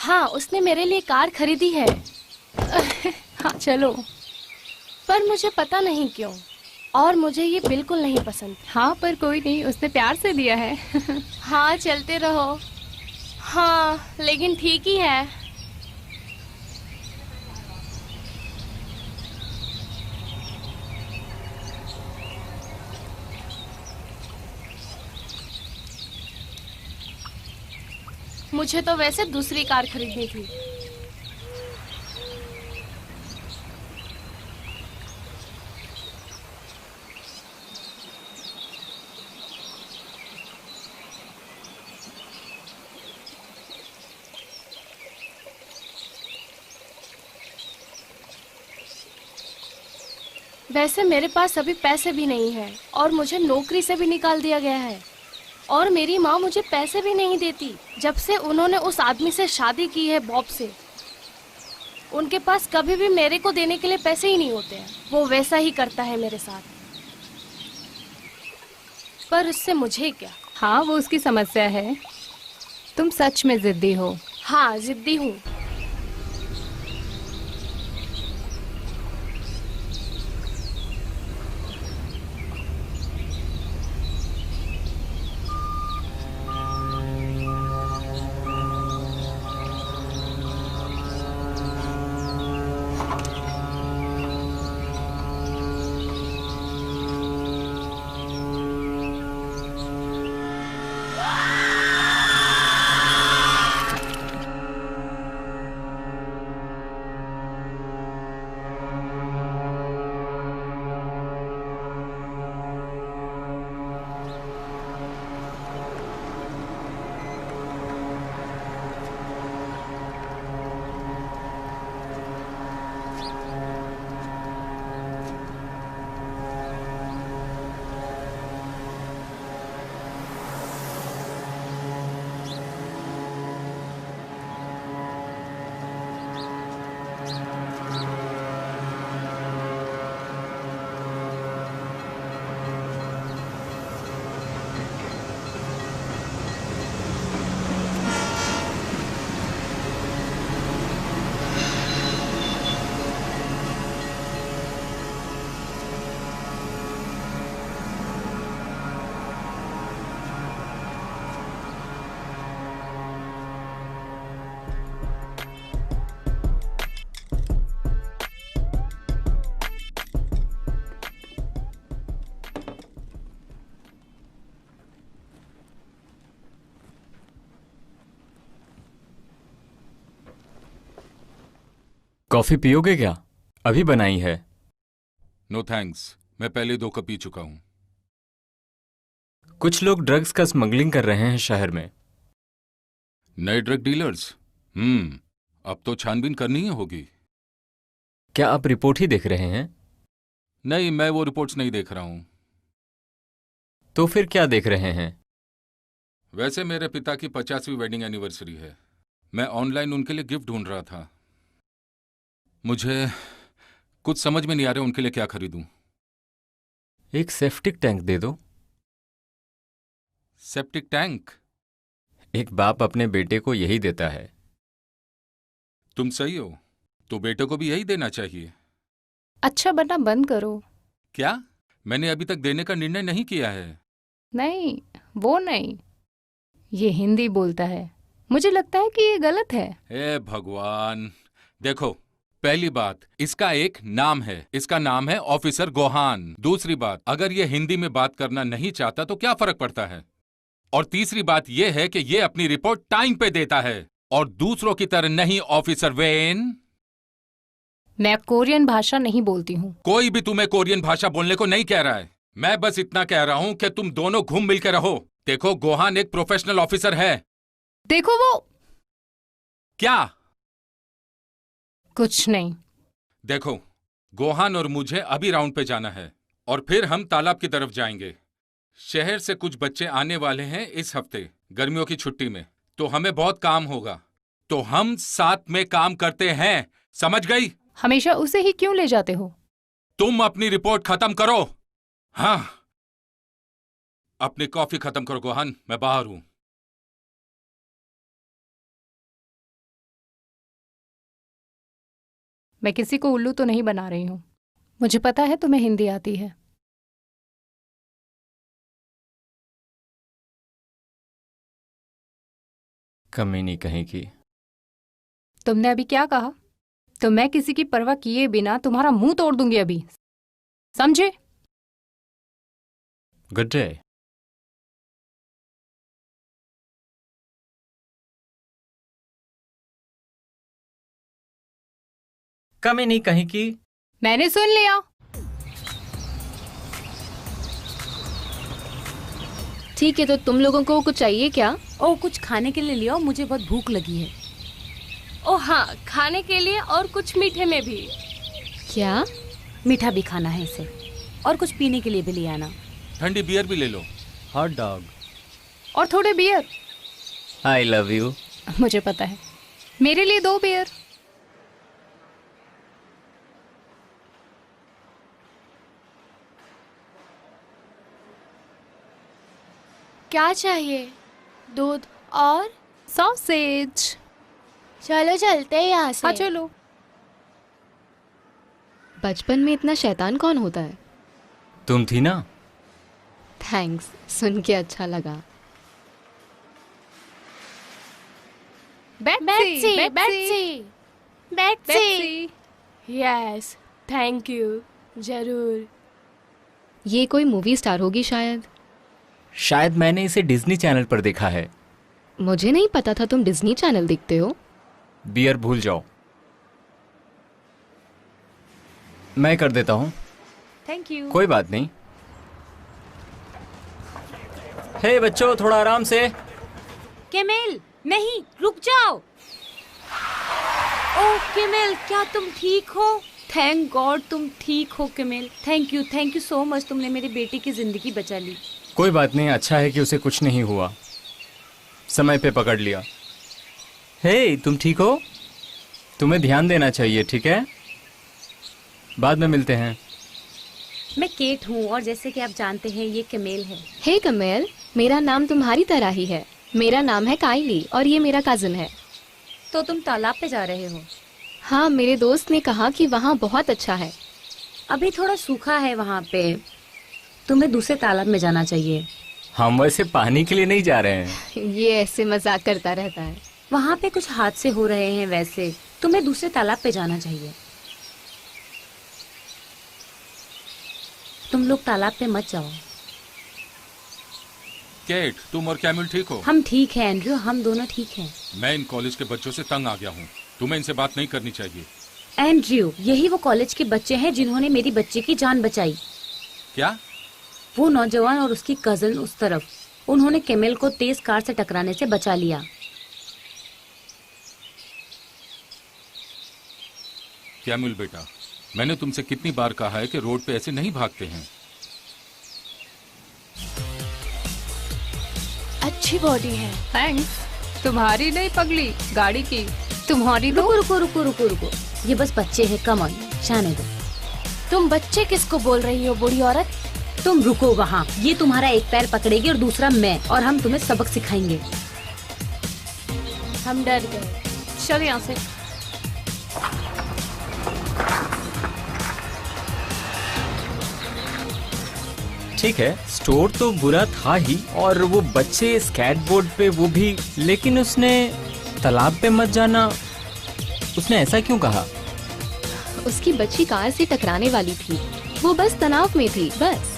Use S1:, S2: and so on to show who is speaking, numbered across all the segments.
S1: हाँ, उसने मेरे लिए कार खरीदी है। हाँ चलो। पर मुझे पता नहीं क्यों, और मुझे ये बिल्कुल नहीं पसंद।
S2: हाँ पर कोई नहीं, उसने प्यार से दिया है।
S1: हाँ चलते रहो। हाँ लेकिन ठीक ही है। मुझे तो वैसे दूसरी कार खरीदनी थी। वैसे मेरे पास अभी पैसे भी नहीं हैं और मुझे नौकरी से भी निकाल दिया गया है, और मेरी माँ मुझे पैसे भी नहीं देती जब से उन्होंने उस आदमी से शादी की है, बॉब से। उनके पास कभी भी मेरे को देने के लिए पैसे ही नहीं होते हैं। वो वैसा ही करता है मेरे साथ। पर उससे मुझे क्या।
S2: हाँ वो उसकी समस्या है। तुम सच में जिद्दी हो।
S1: हाँ जिद्दी हूँ।
S3: कॉफी पियोगे क्या? अभी बनाई है।
S4: नो थैंक्स, मैं पहले 2 कप पी चुका हूं।
S3: कुछ लोग ड्रग्स का स्मगलिंग कर रहे हैं शहर में।
S4: नए ड्रग डीलर्स? अब तो छानबीन करनी ही होगी।
S3: क्या आप रिपोर्ट ही देख रहे हैं?
S4: नहीं, मैं वो रिपोर्ट्स नहीं देख रहा हूं।
S3: तो फिर क्या देख रहे हैं?
S4: वैसे मेरे पिता की 50वीं वेडिंग एनिवर्सरी है। मैं ऑनलाइन उनके लिए गिफ्ट ढूंढ रहा था। मुझे कुछ समझ में नहीं आ रहा उनके लिए क्या खरीदूं।
S3: एक सेप्टिक टैंक दे दो।
S4: Septic tank?
S3: एक बाप अपने बेटे को यही देता है।
S4: तुम सही हो, तो बेटे को भी यही देना चाहिए।
S2: अच्छा बना बंद करो।
S4: क्या? मैंने अभी तक देने का निर्णय नहीं किया है।
S2: नहीं, वो नहीं, ये हिंदी बोलता है। मुझे लगता है कि ये गलत है।
S4: हे भगवान! देखो, पहली बात, इसका एक नाम है। इसका नाम है ऑफिसर गोहान। दूसरी बात, अगर ये हिंदी में बात करना नहीं चाहता तो क्या फर्क पड़ता है? और तीसरी बात यह है कि ये अपनी रिपोर्ट टाइम पे देता है, और दूसरों की तरह नहीं, ऑफिसर वेन।
S2: मैं कोरियन भाषा नहीं बोलती हूँ।
S4: कोई भी तुम्हें कोरियन भाषा बोलने को नहीं कह रहा है। मैं बस इतना कह रहा हूं कि तुम दोनों घुल मिल के रहो। देखो, गोहान एक प्रोफेशनल ऑफिसर है।
S2: देखो वो।
S4: क्या?
S2: कुछ नहीं।
S4: देखो, गोहान और मुझे अभी राउंड पे जाना है, और फिर हम तालाब की तरफ जाएंगे। शहर से कुछ बच्चे आने वाले हैं इस हफ्ते, गर्मियों की छुट्टी में, तो हमें बहुत काम होगा। तो हम साथ में काम करते हैं, समझ गई?
S2: हमेशा उसे ही क्यों ले जाते हो?
S4: तुम अपनी रिपोर्ट खत्म करो। हाँ, अपनी कॉफी खत्म करो गोहान, मैं बाहर हूं।
S2: मैं किसी को उल्लू तो नहीं बना रही हूँ। मुझे पता है तुम्हें हिंदी आती है।
S3: कमी नहीं कहीं की।
S2: तुमने अभी क्या कहा? तो मैं किसी की परवाह किए बिना तुम्हारा मुंह तोड़ दूंगी अभी, समझे?
S3: Good day. कमी नहीं कहीं की।
S2: मैंने सुन लिया।
S1: ठीक है, तो तुम लोगों को कुछ चाहिए क्या?
S5: ओ, कुछ खाने के लिए लियो, मुझे बहुत भूख लगी है।
S1: ओ हाँ, खाने के लिए और कुछ मीठे में भी।
S5: क्या? मीठा भी खाना है इसे, और कुछ पीने के लिए भी ले आना।
S4: ठंडी बियर भी ले लो।
S3: Hot dog.
S2: और थोड़े बियर।
S3: I love you.
S2: मुझे पता है। मेरे लिए 2 बियर।
S1: क्या चाहिए? दूध और
S2: सॉसेज।
S1: चलो चलते हैं यहाँ से।
S2: हाँ चलो।
S6: बचपन में इतना शैतान कौन होता है?
S3: तुम थी ना।
S6: थैंक्स, सुन के अच्छा लगा।
S1: Betsy,
S2: Betsy,
S1: Betsy, Betsy. Yes, thank you. जरूर।
S6: ये कोई मूवी स्टार होगी शायद।
S3: शायद मैंने इसे डिज्नी चैनल पर देखा है।
S6: मुझे नहीं पता था तुम डिज्नी चैनल देखते हो।
S3: बियर भूल जाओ, मैं कर देता हूँ।
S5: Thank you.
S3: कोई बात नहीं। हे बच्चों, थोड़ा आराम से।
S5: केमेल, नहीं, रुक जाओ। ओ केमेल, क्या तुम ठीक हो? थैंक गॉड तुम ठीक हो camel. Thank you so much, तुमने मेरी बेटी की जिंदगी बचा ली।
S3: कोई बात नहीं, अच्छा है कि उसे कुछ नहीं हुआ, समय पे पकड़ लिया। हे तुम ठीक हो? तुम्हें ध्यान देना चाहिए, ठीक है? बाद में मिलते हैं।
S5: मैं केट हूँ और जैसे कि आप जानते हैं ये केमेल है।
S6: हे कमेल, मेरा नाम तुम्हारी तरह ही है। मेरा नाम है काइली और ये मेरा कजिन है।
S5: तो तुम तालाब पे जा रहे हो?
S6: हाँ, मेरे दोस्त ने कहा कि वहाँ बहुत अच्छा है।
S5: अभी थोड़ा सूखा है वहाँ पे, तुम्हें दूसरे तालाब में जाना चाहिए।
S3: हम वैसे पानी के लिए नहीं जा रहे हैं।
S6: ये ऐसे मजाक करता रहता है।
S5: वहाँ पे कुछ हादसे हो रहे हैं, वैसे तुम्हें दूसरे तालाब पे जाना चाहिए। तुम लोग तालाब पे मत जाओ।
S4: केट, तुम और कैमिल ठीक हो?
S5: हम ठीक हैं एंड्रयू, हम दोनों ठीक हैं।
S4: मैं इन कॉलेज के बच्चों से तंग आ गया हूँ। तुम्हें इनसे बात नहीं करनी चाहिए।
S5: एंड्रयू, यही वो कॉलेज के बच्चे हैं जिन्होंने मेरी बच्ची की जान बचाई।
S4: क्या?
S5: वो नौजवान और उसकी कजन उस तरफ, उन्होंने केमेल को तेज कार से टकराने से बचा लिया।
S4: कैमिल बेटा, मैंने तुमसे कितनी बार कहा है कि रोड पे ऐसे नहीं भागते हैं।
S1: अच्छी बॉडी है।
S2: थैंक्स। तुम्हारी नहीं पगली, गाड़ी की। तुम्हारी तो।
S5: रुको रुको रुको रुको रुको, ये बस बच्चे हैं, कम ऑन, जाने दो।
S1: तुम बच्चे किसको बोल रही हो, बूढ़ी औरत?
S5: तुम रुको वहाँ, ये तुम्हारा एक पैर पकड़ेगी और दूसरा मैं, और हम तुम्हें सबक सिखाएंगे।
S1: हम डर गए।
S2: चल यहाँ से।
S3: ठीक है, स्टोर तो बुरा था ही, और वो बच्चे स्केटबोर्ड पे, वो भी। लेकिन उसने तालाब पे मत जाना, उसने ऐसा क्यों कहा?
S6: उसकी बच्ची कार से टकराने वाली थी, वो बस तनाव में थी, बस।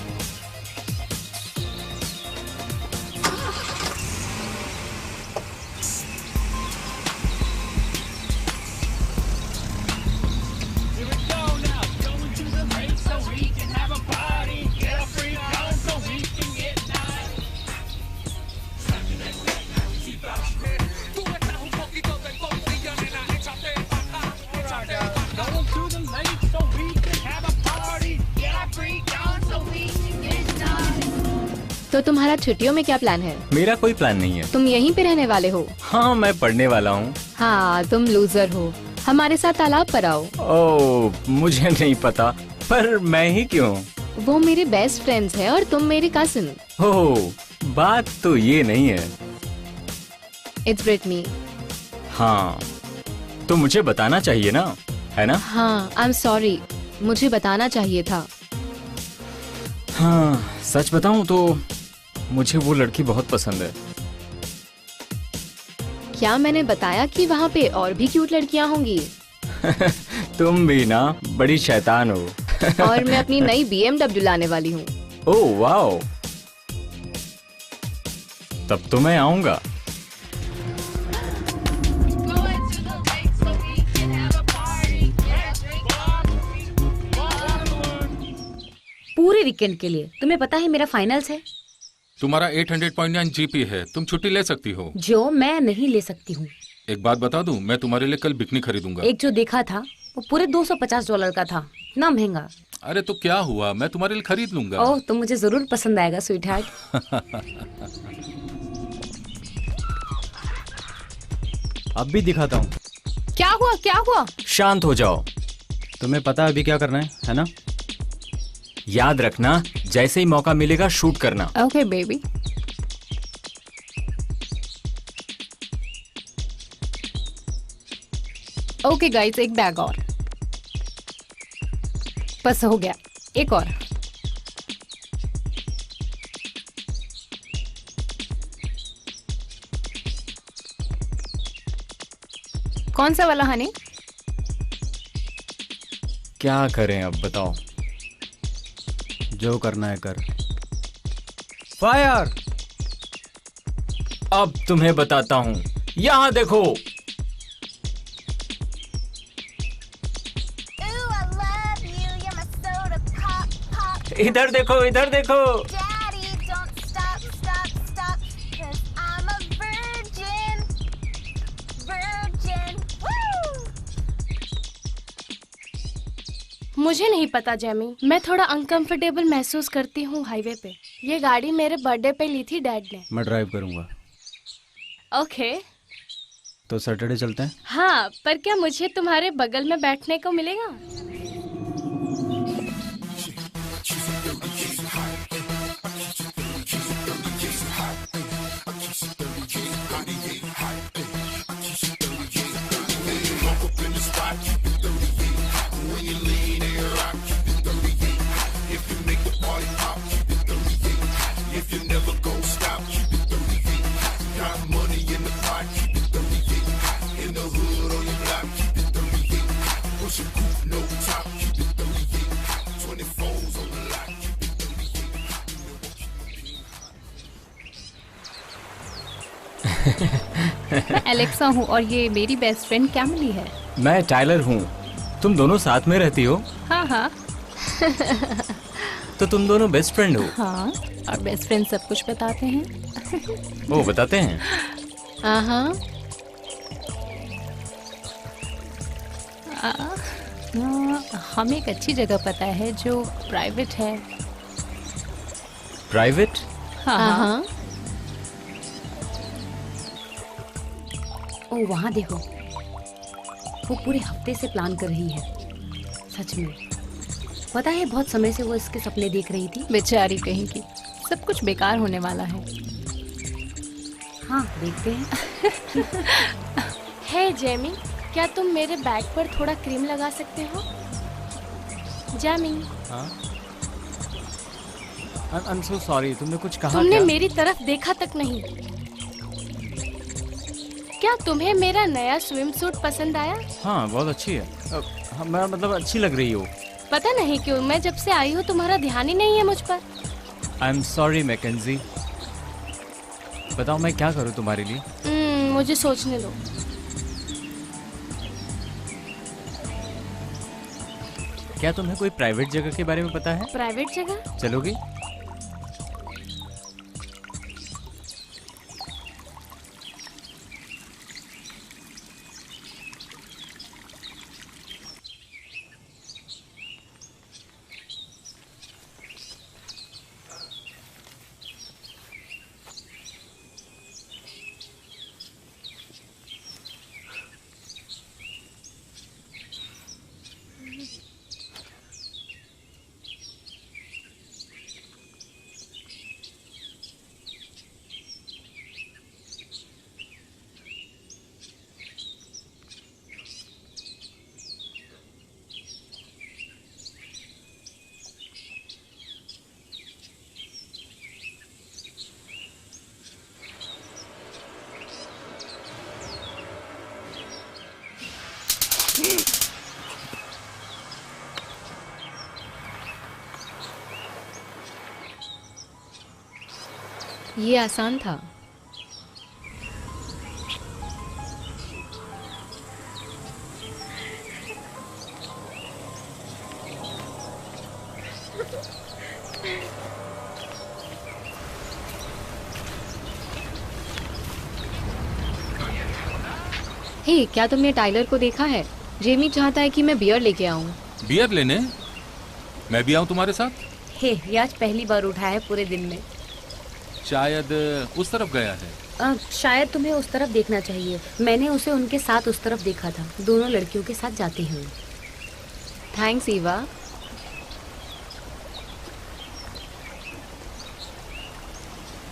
S6: तो तुम्हारा छुट्टियों में क्या प्लान है?
S3: मेरा कोई प्लान नहीं है।
S6: तुम यहीं पे रहने वाले हो?
S3: हाँ, मैं पढ़ने वाला हूँ।
S6: हाँ, तुम लूजर हो। हमारे साथ तालाब पर आओ।
S3: ओह, मुझे नहीं पता, पर मैं ही क्यों?
S6: वो मेरे बेस्ट फ्रेंड्स हैं और तुम मेरे कजिन।
S3: ओह, बात तो ये नहीं है।
S6: It's Britney.
S3: हाँ, तो मुझे बताना चाहिए ना। है ना?
S6: हाँ, आई एम सॉरी, मुझे बताना चाहिए था।
S3: हाँ, सच बताऊं तो मुझे वो लड़की बहुत पसंद है।
S6: क्या मैंने बताया कि वहाँ पे और भी क्यूट लड़कियाँ होंगी?
S3: तुम भी ना बड़ी शैतान हो।
S6: और मैं अपनी नई BMW लाने वाली हूँ।
S3: ओह वाओ, तब तो मैं आऊंगा।
S5: पूरे वीकेंड के लिए। तुम्हें पता है मेरा फाइनल्स है।
S4: तुम्हारा 800.9 जीपी है, तुम छुट्टी ले सकती हो।
S5: जो मैं नहीं ले सकती हूँ।
S4: एक बात बता दूं, मैं तुम्हारे लिए कल बिकनी खरीदूंगा।
S5: एक जो देखा था वो पूरे $250 का था, इतना महंगा।
S4: अरे तो क्या हुआ, मैं तुम्हारे लिए खरीद लूंगा।
S5: ओह, तो मुझे जरूर पसंद आएगा स्वीट हार्ट।
S7: अब भी दिखाता हूँ।
S2: क्या हुआ, क्या हुआ?
S3: शांत हो जाओ।
S7: तुम्हें पता है अभी क्या करना है ना?
S3: याद रखना, जैसे ही मौका मिलेगा शूट करना।
S2: Okay baby. ओके गाइस, एक बैग और। बस हो गया, एक और। कौन सा वाला हनी?
S3: क्या करें अब बताओ।
S7: जो करना है कर। फायर!
S3: अब तुम्हें बताता हूं, यहां देखो। इधर देखो, इधर देखो।
S8: Daddy, don't stop, stop, stop, 'cause I'm a virgin. Virgin. Woo!
S1: मुझे नहीं पता जेमी, मैं थोड़ा अनकंफर्टेबल महसूस करती हूँ हाईवे पे। ये गाड़ी मेरे बर्थडे पे ली थी डैड ने।
S7: मैं ड्राइव करूंगा।
S1: ओके।
S7: तो सैटरडे चलते हैं।
S1: हाँ, पर क्या मुझे तुम्हारे बगल में बैठने को मिलेगा?
S2: मैं एलेक्सा हूँ और ये मेरी बेस्ट फ्रेंड कैमली है।
S3: मैं टाइलर हूँ। तुम दोनों साथ में रहती हो?
S2: हाँ हाँ
S3: तो तुम दोनों बेस्ट फ्रेंड हो?
S2: हाँ, और बेस्ट फ्रेंड सब कुछ बताते हैं।
S3: वो बताते हैं?
S6: हाँ।
S2: हमें एक अच्छी जगह पता है जो प्राइवेट है।
S3: प्राइवेट?
S2: हाँ हाँ।
S6: हाँ।
S5: ओह, वहाँ देखो, वो पूरे हफ्ते से प्लान कर रही है। सच में पता है, बहुत समय से वो इसके सपने देख रही थी।
S2: बेचारी कहीं की, सब कुछ बेकार होने वाला है।
S5: हाँ, देखते हैं।
S1: हे जेमी, क्या तुम मेरे बैग पर थोड़ा क्रीम लगा सकते हो? जेमी,
S7: हाँ? आई एम सो सॉरी, तुमने कुछ कहा
S1: तुमने
S7: क्या?
S1: मेरी तरफ देखा तक नहीं। क्या तुम्हें मेरा नया स्विम सूट पसंद आया?
S7: हाँ, बहुत अच्छी है। हाँ, मैं मतलब अच्छी लग रही हो।
S1: पता नहीं क्यों, मैं जब से आई हूँ तुम्हारा ध्यान ही नहीं है मुझ पर।
S7: I am sorry McKenzie. बताओ मैं क्या करूँ तुम्हारे लिए?
S1: मुझे सोचने दो।
S7: क्या तुम्हें कोई प्राइवेट जगह के बारे में पता है?
S1: प्राइवेट जगह?
S7: चलोगी?
S6: ये आसान था। हे, क्या तुमने टाइलर को देखा है? जेमी चाहता है कि मैं बियर लेके आऊं।
S4: बियर लेने? मैं भी आऊं तुम्हारे साथ?
S5: हे, ये आज पहली बार उठा है पूरे दिन में।
S4: शायद उस तरफ गया है।
S5: शायद तुम्हें उस तरफ देखना चाहिए। मैंने उसे उनके साथ उस तरफ देखा था, दोनों लड़कियों के साथ जाते हुए।
S6: थैंक्स ईवा।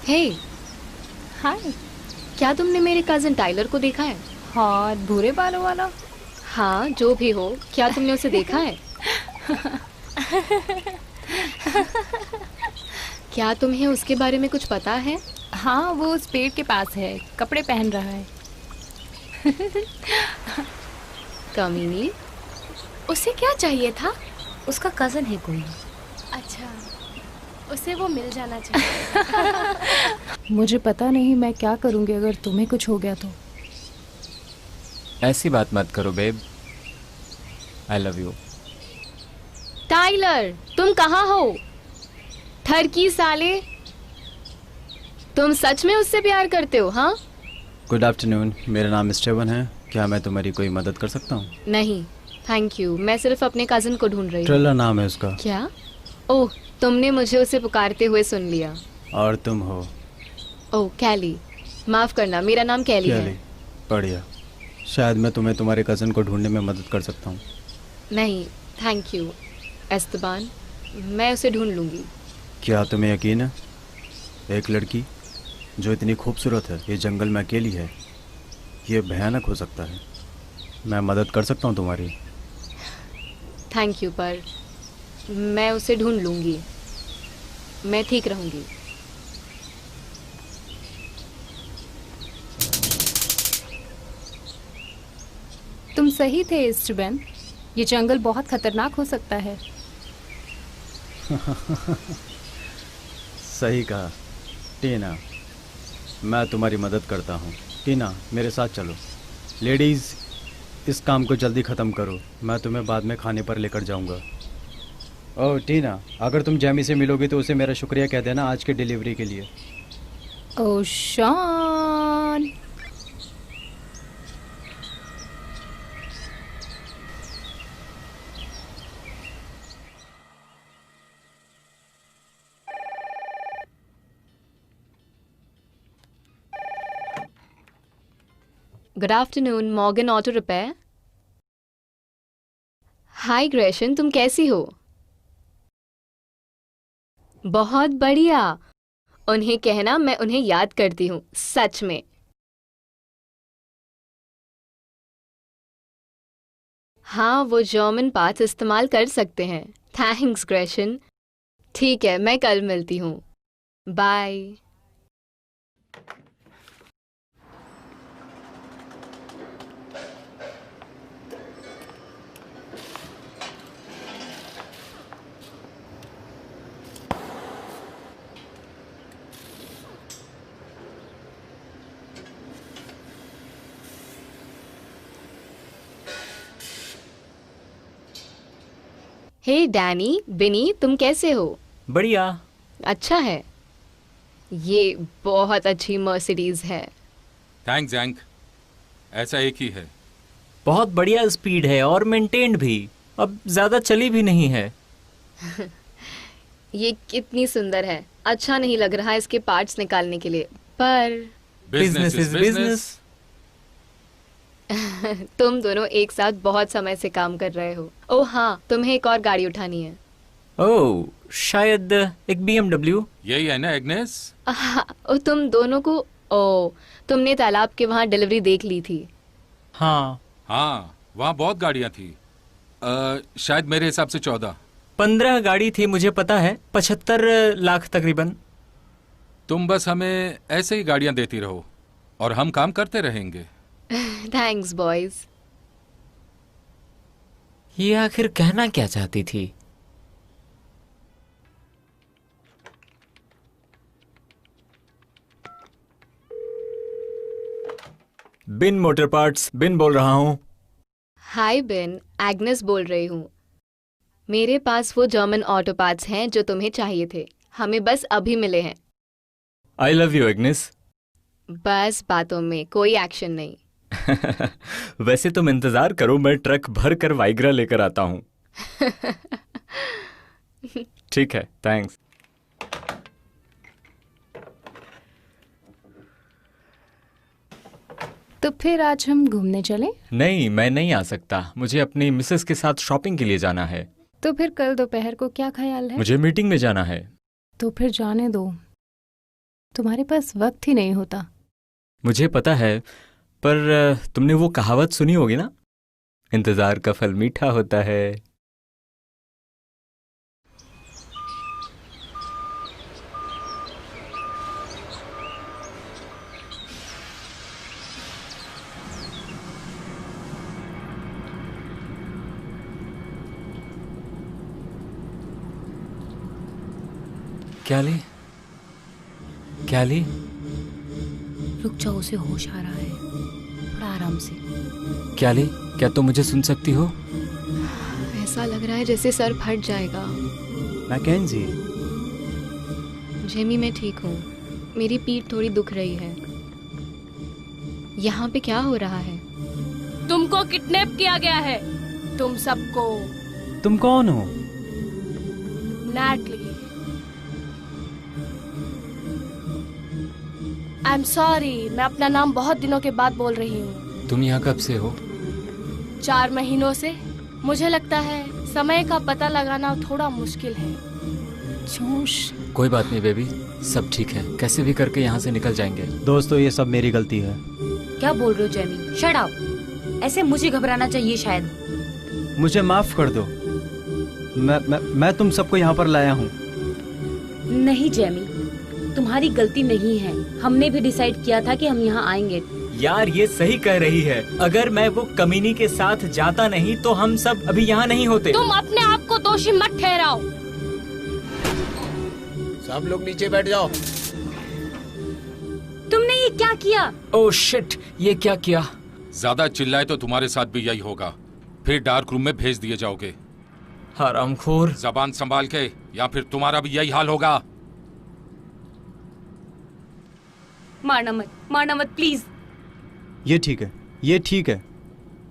S6: हे, हाय। क्या तुमने मेरे कजिन टाइलर को देखा है?
S2: हाँ, भूरे बालों वाला।
S6: हाँ, जो भी हो, क्या तुमने उसे देखा है? क्या तुम्हें उसके बारे में कुछ पता है?
S2: हाँ, वो उस पेड़ के पास है, कपड़े पहन रहा है।
S6: कमीनी, उसे क्या चाहिए था?
S5: उसका कजन है कोई।
S1: अच्छा, उसे वो मिल जाना चाहिए।
S2: मुझे पता नहीं मैं क्या करूँगी अगर तुम्हें कुछ हो गया तो।
S3: ऐसी बात मत करो babe. I love you.
S6: Tyler, तुम कहाँ हो? ठरकी साले, तुम सच में उससे प्यार करते हो? हाँ?
S9: गुड आफ्टरनून, मेरा नाम स्टीवन है। क्या मैं तुम्हारी कोई मदद कर सकता हूँ?
S6: नहीं, थैंक यू। मैं सिर्फ अपने कजिन को ढूंढ रही हूँ।
S9: ट्रेलर नाम है उसका।
S6: क्या? ओह, तुमने मुझे उसे पुकारते हुए सुन लिया।
S9: और तुम हो?
S6: ओह, कैली। माफ करना, मेरा नाम कैली
S9: कैली।
S6: है।
S9: बढ़िया। शायद मैं तुम्हें तुम्हारे कज़न को ढूंढने में मदद कर सकता हूँ।
S6: नहीं, थैंक यू एस्तबान, मैं उसे ढूंढ लूंगी।
S9: क्या तुम्हें यकीन है? एक लड़की जो इतनी खूबसूरत है, ये जंगल में अकेली है, ये भयानक हो सकता है। मैं मदद कर सकता हूँ तुम्हारी।
S6: थैंक यू, पर मैं उसे ढूंढ लूंगी। मैं ठीक रहूंगी।
S2: तुम सही थे स्टीवन, ये जंगल बहुत खतरनाक हो सकता है।
S9: सही कहा टीना, मैं तुम्हारी मदद करता हूँ। टीना, मेरे साथ चलो। लेडीज़, इस काम को जल्दी ख़त्म करो, मैं तुम्हें बाद में खाने पर लेकर जाऊँगा। ओह टीना, अगर तुम जैमी से मिलोगी तो उसे मेरा शुक्रिया कह देना आज के डिलीवरी के लिए।
S2: Oh Shaun.
S6: Good afternoon, Morgan auto repair. Hi ग्रेशन, तुम कैसी हो? बहुत बढ़िया। उन्हें कहना मैं उन्हें याद करती हूँ, सच में। हाँ, वो जर्मन पार्ट्स इस्तेमाल कर सकते हैं। Thanks Grecian. ठीक है, मैं कल मिलती हूँ। बाय। हे डैनी, बिनी, तुम कैसे हो?
S3: बढ़िया।
S6: अच्छा है। ये बहुत अच्छी मर्सिडीज है।
S4: थैंक्स जैंक, ऐसा एक ही है।
S3: बहुत बढ़िया स्पीड है और मेंटेन्ड भी। अब ज्यादा चली भी नहीं है।
S6: ये कितनी सुंदर है। अच्छा नहीं लग रहा इसके पार्ट्स निकालने के लिए, पर
S3: बिजनेस इज बिजनेस।
S6: तुम दोनों एक साथ बहुत समय से काम कर रहे हो। ओह हाँ, तुम्हें एक और गाड़ी उठानी है।
S3: ओह, शायद एक BMW।
S4: यही है ना एग्नेस?
S6: ओ, तुम दोनों को, ओ, तुमने तालाब के वहाँ डिलीवरी देख ली थी।
S3: हाँ,
S4: हाँ, वहाँ बहुत गाड़ियाँ थी। शायद मेरे हिसाब से 14।
S3: 15 गाड़ी थी, मुझे पता है। 75 लाख तकरीबन।
S4: तुम बस हमें ऐसे ही गाड़ियाँ देती रहो और हम काम करते रहेंगे।
S6: Thanks boys.
S3: ये आखिर कहना क्या चाहती थी? बिन मोटर पार्ट्स, बिन बोल रहा हूँ।
S6: हाय बेन, एग्नेस बोल रही हूँ। मेरे पास वो जर्मन ऑटो पार्ट्स हैं जो तुम्हें चाहिए थे। हमें बस अभी मिले हैं।
S3: आई लव यू एग्नेस।
S6: बस बातों में, कोई एक्शन नहीं।
S3: वैसे तुम इंतजार करो, मैं ट्रक भर कर वाइग्रा लेकर आता हूँ। ठीक है, थैंक्स।
S2: तो फिर आज हम घूमने चलें?
S3: नहीं, मैं नहीं आ सकता। मुझे अपनी मिसेस के साथ शॉपिंग के लिए जाना है।
S2: तो फिर कल दोपहर को क्या ख्याल है?
S3: मुझे मीटिंग में जाना है।
S2: तो फिर जाने दो, तुम्हारे पास वक्त ही नहीं होता।
S3: मुझे पता है, पर तुमने वो कहावत सुनी होगी ना, इंतजार का फल मीठा होता है। क्या ली? क्या ली?
S5: रुक जाओ, उसे होश आ रहा है, थोड़ा आराम से।
S3: क्या ली? क्या तुम मुझे सुन सकती हो?
S6: ऐसा लग रहा है जैसे सर फट जाएगा।
S9: मैकेंजी,
S6: जेमी, मैं ठीक हूँ। मेरी पीठ थोड़ी दुख रही है। यहाँ पे क्या हो रहा है?
S1: तुमको किडनैप किया गया है, तुम सबको।
S9: तुम कौन हो?
S1: नैटली। आई एम सॉरी, मैं अपना नाम बहुत दिनों के बाद बोल रही हूँ।
S3: तुम यहाँ कब से हो?
S1: 4 महीनों से। मुझे लगता है समय का पता लगाना थोड़ा मुश्किल है।
S2: जोश,
S3: कोई बात नहीं बेबी, सब ठीक है। कैसे भी करके यहाँ से निकल जाएंगे।
S9: दोस्तों, ये सब मेरी गलती है।
S5: क्या बोल रहे हो जेमी? Shut up. ऐसे मुझे घबराना चाहिए शायद।
S9: मुझे माफ कर दो। मैं तुम सबको यहाँ पर लाया हूँ।
S5: नहीं जेमी, तुम्हारी गलती नहीं है। हमने भी डिसाइड किया था कि हम यहाँ आएंगे।
S3: यार, ये सही कह रही है। अगर मैं वो कमीनी के साथ जाता नहीं तो हम सब अभी यहाँ नहीं होते।
S1: तुम अपने आप को दोषी मत ठहराओ।
S10: सब लोग नीचे बैठ जाओ।
S5: तुमने ये क्या किया?
S3: ओह शिट, ये क्या किया?
S4: ज्यादा चिल्लाए तो तुम्हारे साथ भी यही होगा। फिर डार्क रूम में भेज दिए जाओगे।
S3: हरामखोर।
S4: जबान संभाल के, या फिर तुम्हारा भी यही हाल होगा।
S5: मारना मत प्लीज।
S9: ये ठीक है, ये ठीक है,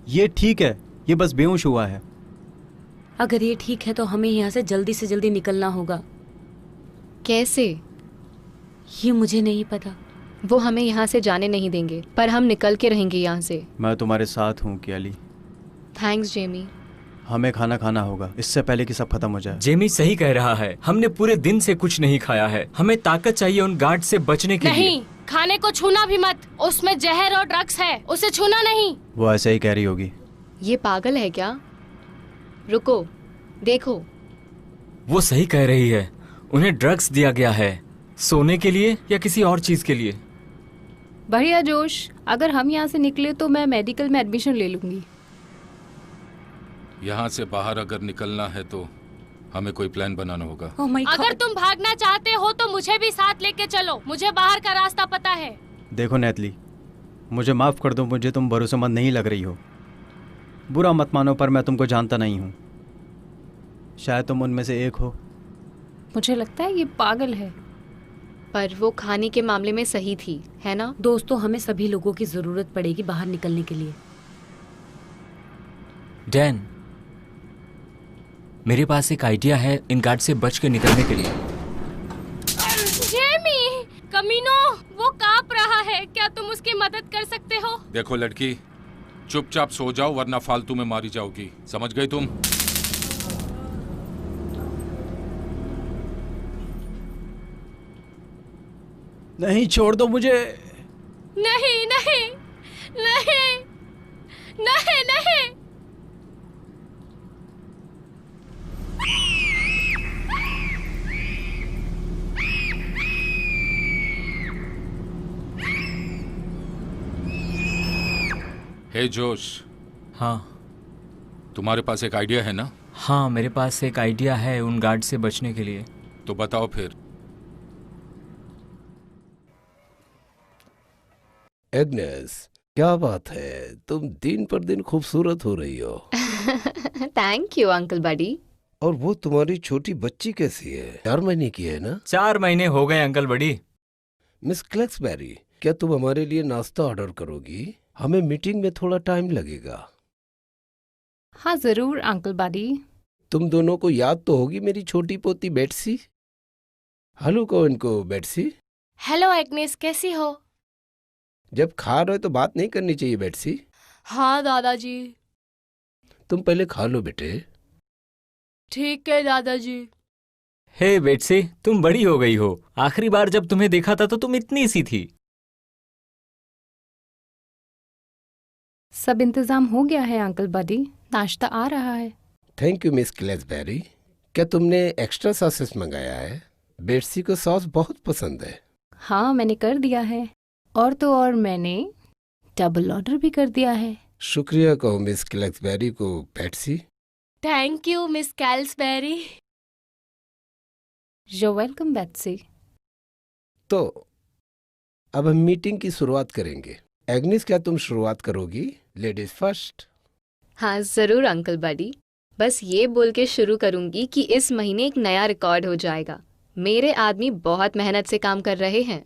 S9: ये ठीक है। ये बस बेहोश हुआ है।
S5: अगर ये ठीक है तो हमें यहाँ से जल्दी निकलना होगा।
S6: कैसे?
S5: ये मुझे नहीं पता।
S6: वो हमें यहाँ से जाने नहीं देंगे, पर हम निकल के रहेंगे यहाँ से।
S9: मैं तुम्हारे साथ हूँ कैली।
S6: Thanks Jamie.
S9: हमें खाना खाना होगा इससे पहले कि सब खत्म हो जाए।
S3: जेमी सही कह रहा है। हमने पूरे दिन से कुछ नहीं खाया है। हमें ताकत चाहिए उन गार्ड से बचने के लिए।
S1: नहीं, खाने को छूना भी मत। उसमें जहर और ड्रग्स है, उसे छूना नहीं।
S9: वो ऐसे ही कह रही होगी।
S6: ये पागल है क्या? रुको, देखो।
S3: वो सही कह रही है। उन्हें ड्रग्स दिया गया है, सोने के लिए या किसी और चीज के लिए।
S2: बढ़िया जोश, अगर हम यहाँ से निकले तो मैं मेडिकल में एडमिशन ले लूंगी।
S4: यहाँ से बाहर अगर निकलना है तो हमें कोई प्लान बनाना होगा।
S5: Oh my
S1: अगर
S5: God.
S1: तुम भागना चाहते हो तो मुझे भी साथ लेके चलो। मुझे बाहर का रास्ता पता है।
S9: देखो नैतली, मुझे माफ कर दो। मुझे तुम भरोसेमंद नहीं लग रही हो। बुरा मत मानो, पर मैं तुमको जानता नहीं हूँ। शायद तुम उनमें से एक हो।
S2: मुझे लगता है ये पागल है।
S6: पर वो खाने के मामले में सही थी, है ना?
S5: दोस्तों, हमें सभी लोगों की जरूरत पड़ेगी बाहर निकलने के लिए।
S3: डैन, मेरे पास एक आइडिया है इन गार्ड से बच के निकलने के लिए।
S1: जेमी, कमीनो, वो कांप रहा है। क्या तुम उसकी मदद कर सकते हो?
S4: देखो लड़की, चुपचाप सो जाओ वरना फालतू में मारी जाओगी। समझ गई तुम?
S9: नहीं, छोड़ दो मुझे।
S1: नहीं नहीं नहीं नहीं नहीं।
S4: हे जोश,
S3: हाँ
S4: तुम्हारे पास एक आइडिया है ना?
S3: हाँ, मेरे पास एक आइडिया है उन गार्ड से बचने के लिए।
S4: तो बताओ फिर।
S10: एग्नेस, क्या बात है, तुम दिन पर दिन खूबसूरत हो रही हो।
S6: थैंक यू अंकल बडी।
S10: और वो तुम्हारी छोटी बच्ची कैसी है? 4 महीने की है ना?
S3: 4 महीने हो गए अंकल बड़ी।
S10: मिस क्लैक्सबेरी, क्या तुम हमारे लिए नाश्ता ऑर्डर करोगी? हमें मीटिंग में थोड़ा टाइम लगेगा।
S2: हाँ जरूर अंकल बडी।
S10: तुम दोनों को याद तो होगी मेरी छोटी पोती बेट्सी। हेलो कहो इनको बेट्सी।
S1: हेलो एग्नेस, कैसी हो?
S10: जब खा रहे हो तो बात नहीं करनी चाहिए बेट्सी।
S1: हाँ दादाजी।
S10: तुम पहले खा लो बेटे।
S1: ठीक है दादाजी।
S3: हे बेटसी, तुम बड़ी हो गई हो। आखिरी बार जब तुम्हें देखा था तो तुम इतनी सी थी।
S2: सब इंतजाम हो गया है अंकल बडी, नाश्ता आ रहा है।
S10: Thank you miss Claxberry. क्या तुमने एक्स्ट्रा सॉसेस मंगाया है? बेट्सी को सॉस बहुत पसंद है।
S2: हाँ मैंने कर दिया है, और तो और मैंने डबल ऑर्डर भी कर दिया है।
S10: शुक्रिया कहो मिस क्लैक्सबेरी को Betsy.
S1: Thank you miss Calsberry.
S2: You welcome Betsy.
S10: तो अब हम मीटिंग की शुरुआत करेंगे। एग्निस, क्या तुम शुरुआत करोगी? Ladies first.
S6: हाँ जरूर अंकल बडी। बस ये बोल के शुरू करूंगी कि इस महीने एक नया रिकॉर्ड हो जाएगा। मेरे आदमी बहुत मेहनत से काम कर रहे हैं।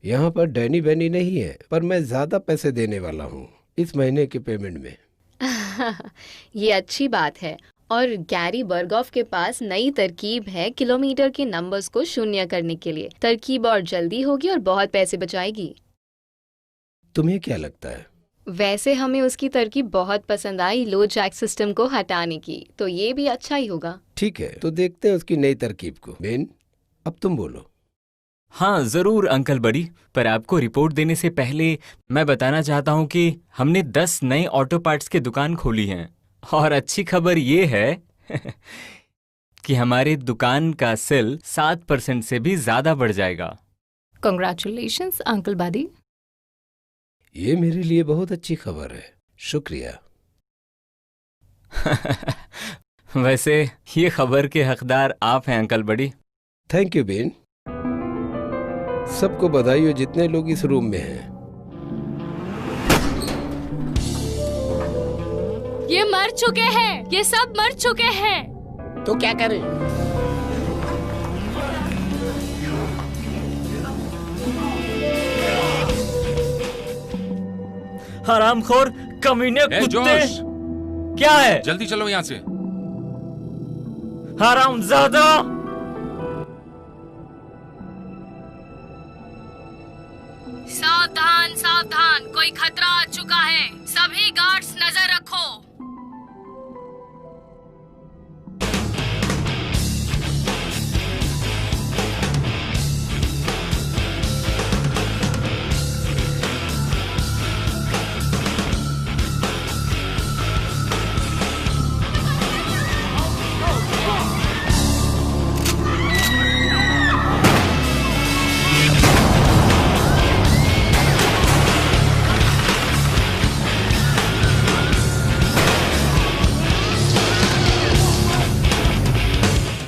S10: यहाँ पर डैनी बैनी नहीं है, पर मैं ज्यादा पैसे देने वाला हूँ इस महीने के पेमेंट में।
S6: ये अच्छी बात है। और गैरी बर्गॉफ के पास नई तरकीब है किलोमीटर के नंबर्स को शून्य करने के लिए। तरकीब और जल्दी होगी और बहुत पैसे बचाएगी।
S10: तुम्हें क्या लगता है?
S6: वैसे हमें उसकी तरकीब बहुत पसंद आई, लो जैक सिस्टम को हटाने की, तो ये भी अच्छा ही होगा।
S10: ठीक है, तो देखते हैं उसकी नई तरकीब को। बेन, अब तुम बोलो।
S3: हाँ जरूर अंकल बड़ी, पर आपको रिपोर्ट देने से पहले मैं बताना चाहता हूँ कि हमने 10 नए ऑटो पार्ट्स की दुकान खोली हैं। और अच्छी खबर ये है कि हमारे दुकान का सेल 7% से भी ज्यादा बढ़ जाएगा।
S2: कंग्रेचुलेशंस अंकल बडी।
S10: ये मेरे लिए बहुत अच्छी खबर है। शुक्रिया।
S3: वैसे ये खबर के हकदार आप हैं अंकल बड़ी।
S10: Thank you Ben. सबको बधाई हो जितने लोग इस रूम में हैं।
S1: ये मर चुके हैं, ये सब मर चुके हैं।
S10: तो क्या करें?
S3: हरामखोर कमीने
S4: ए,
S3: कुत्ते।
S4: जोश!
S3: क्या है?
S4: जल्दी चलो यहाँ से।
S3: हरामजादा।
S1: सावधान सावधान, कोई खतरा आ चुका है। सभी गार्ड्स नजर रखो।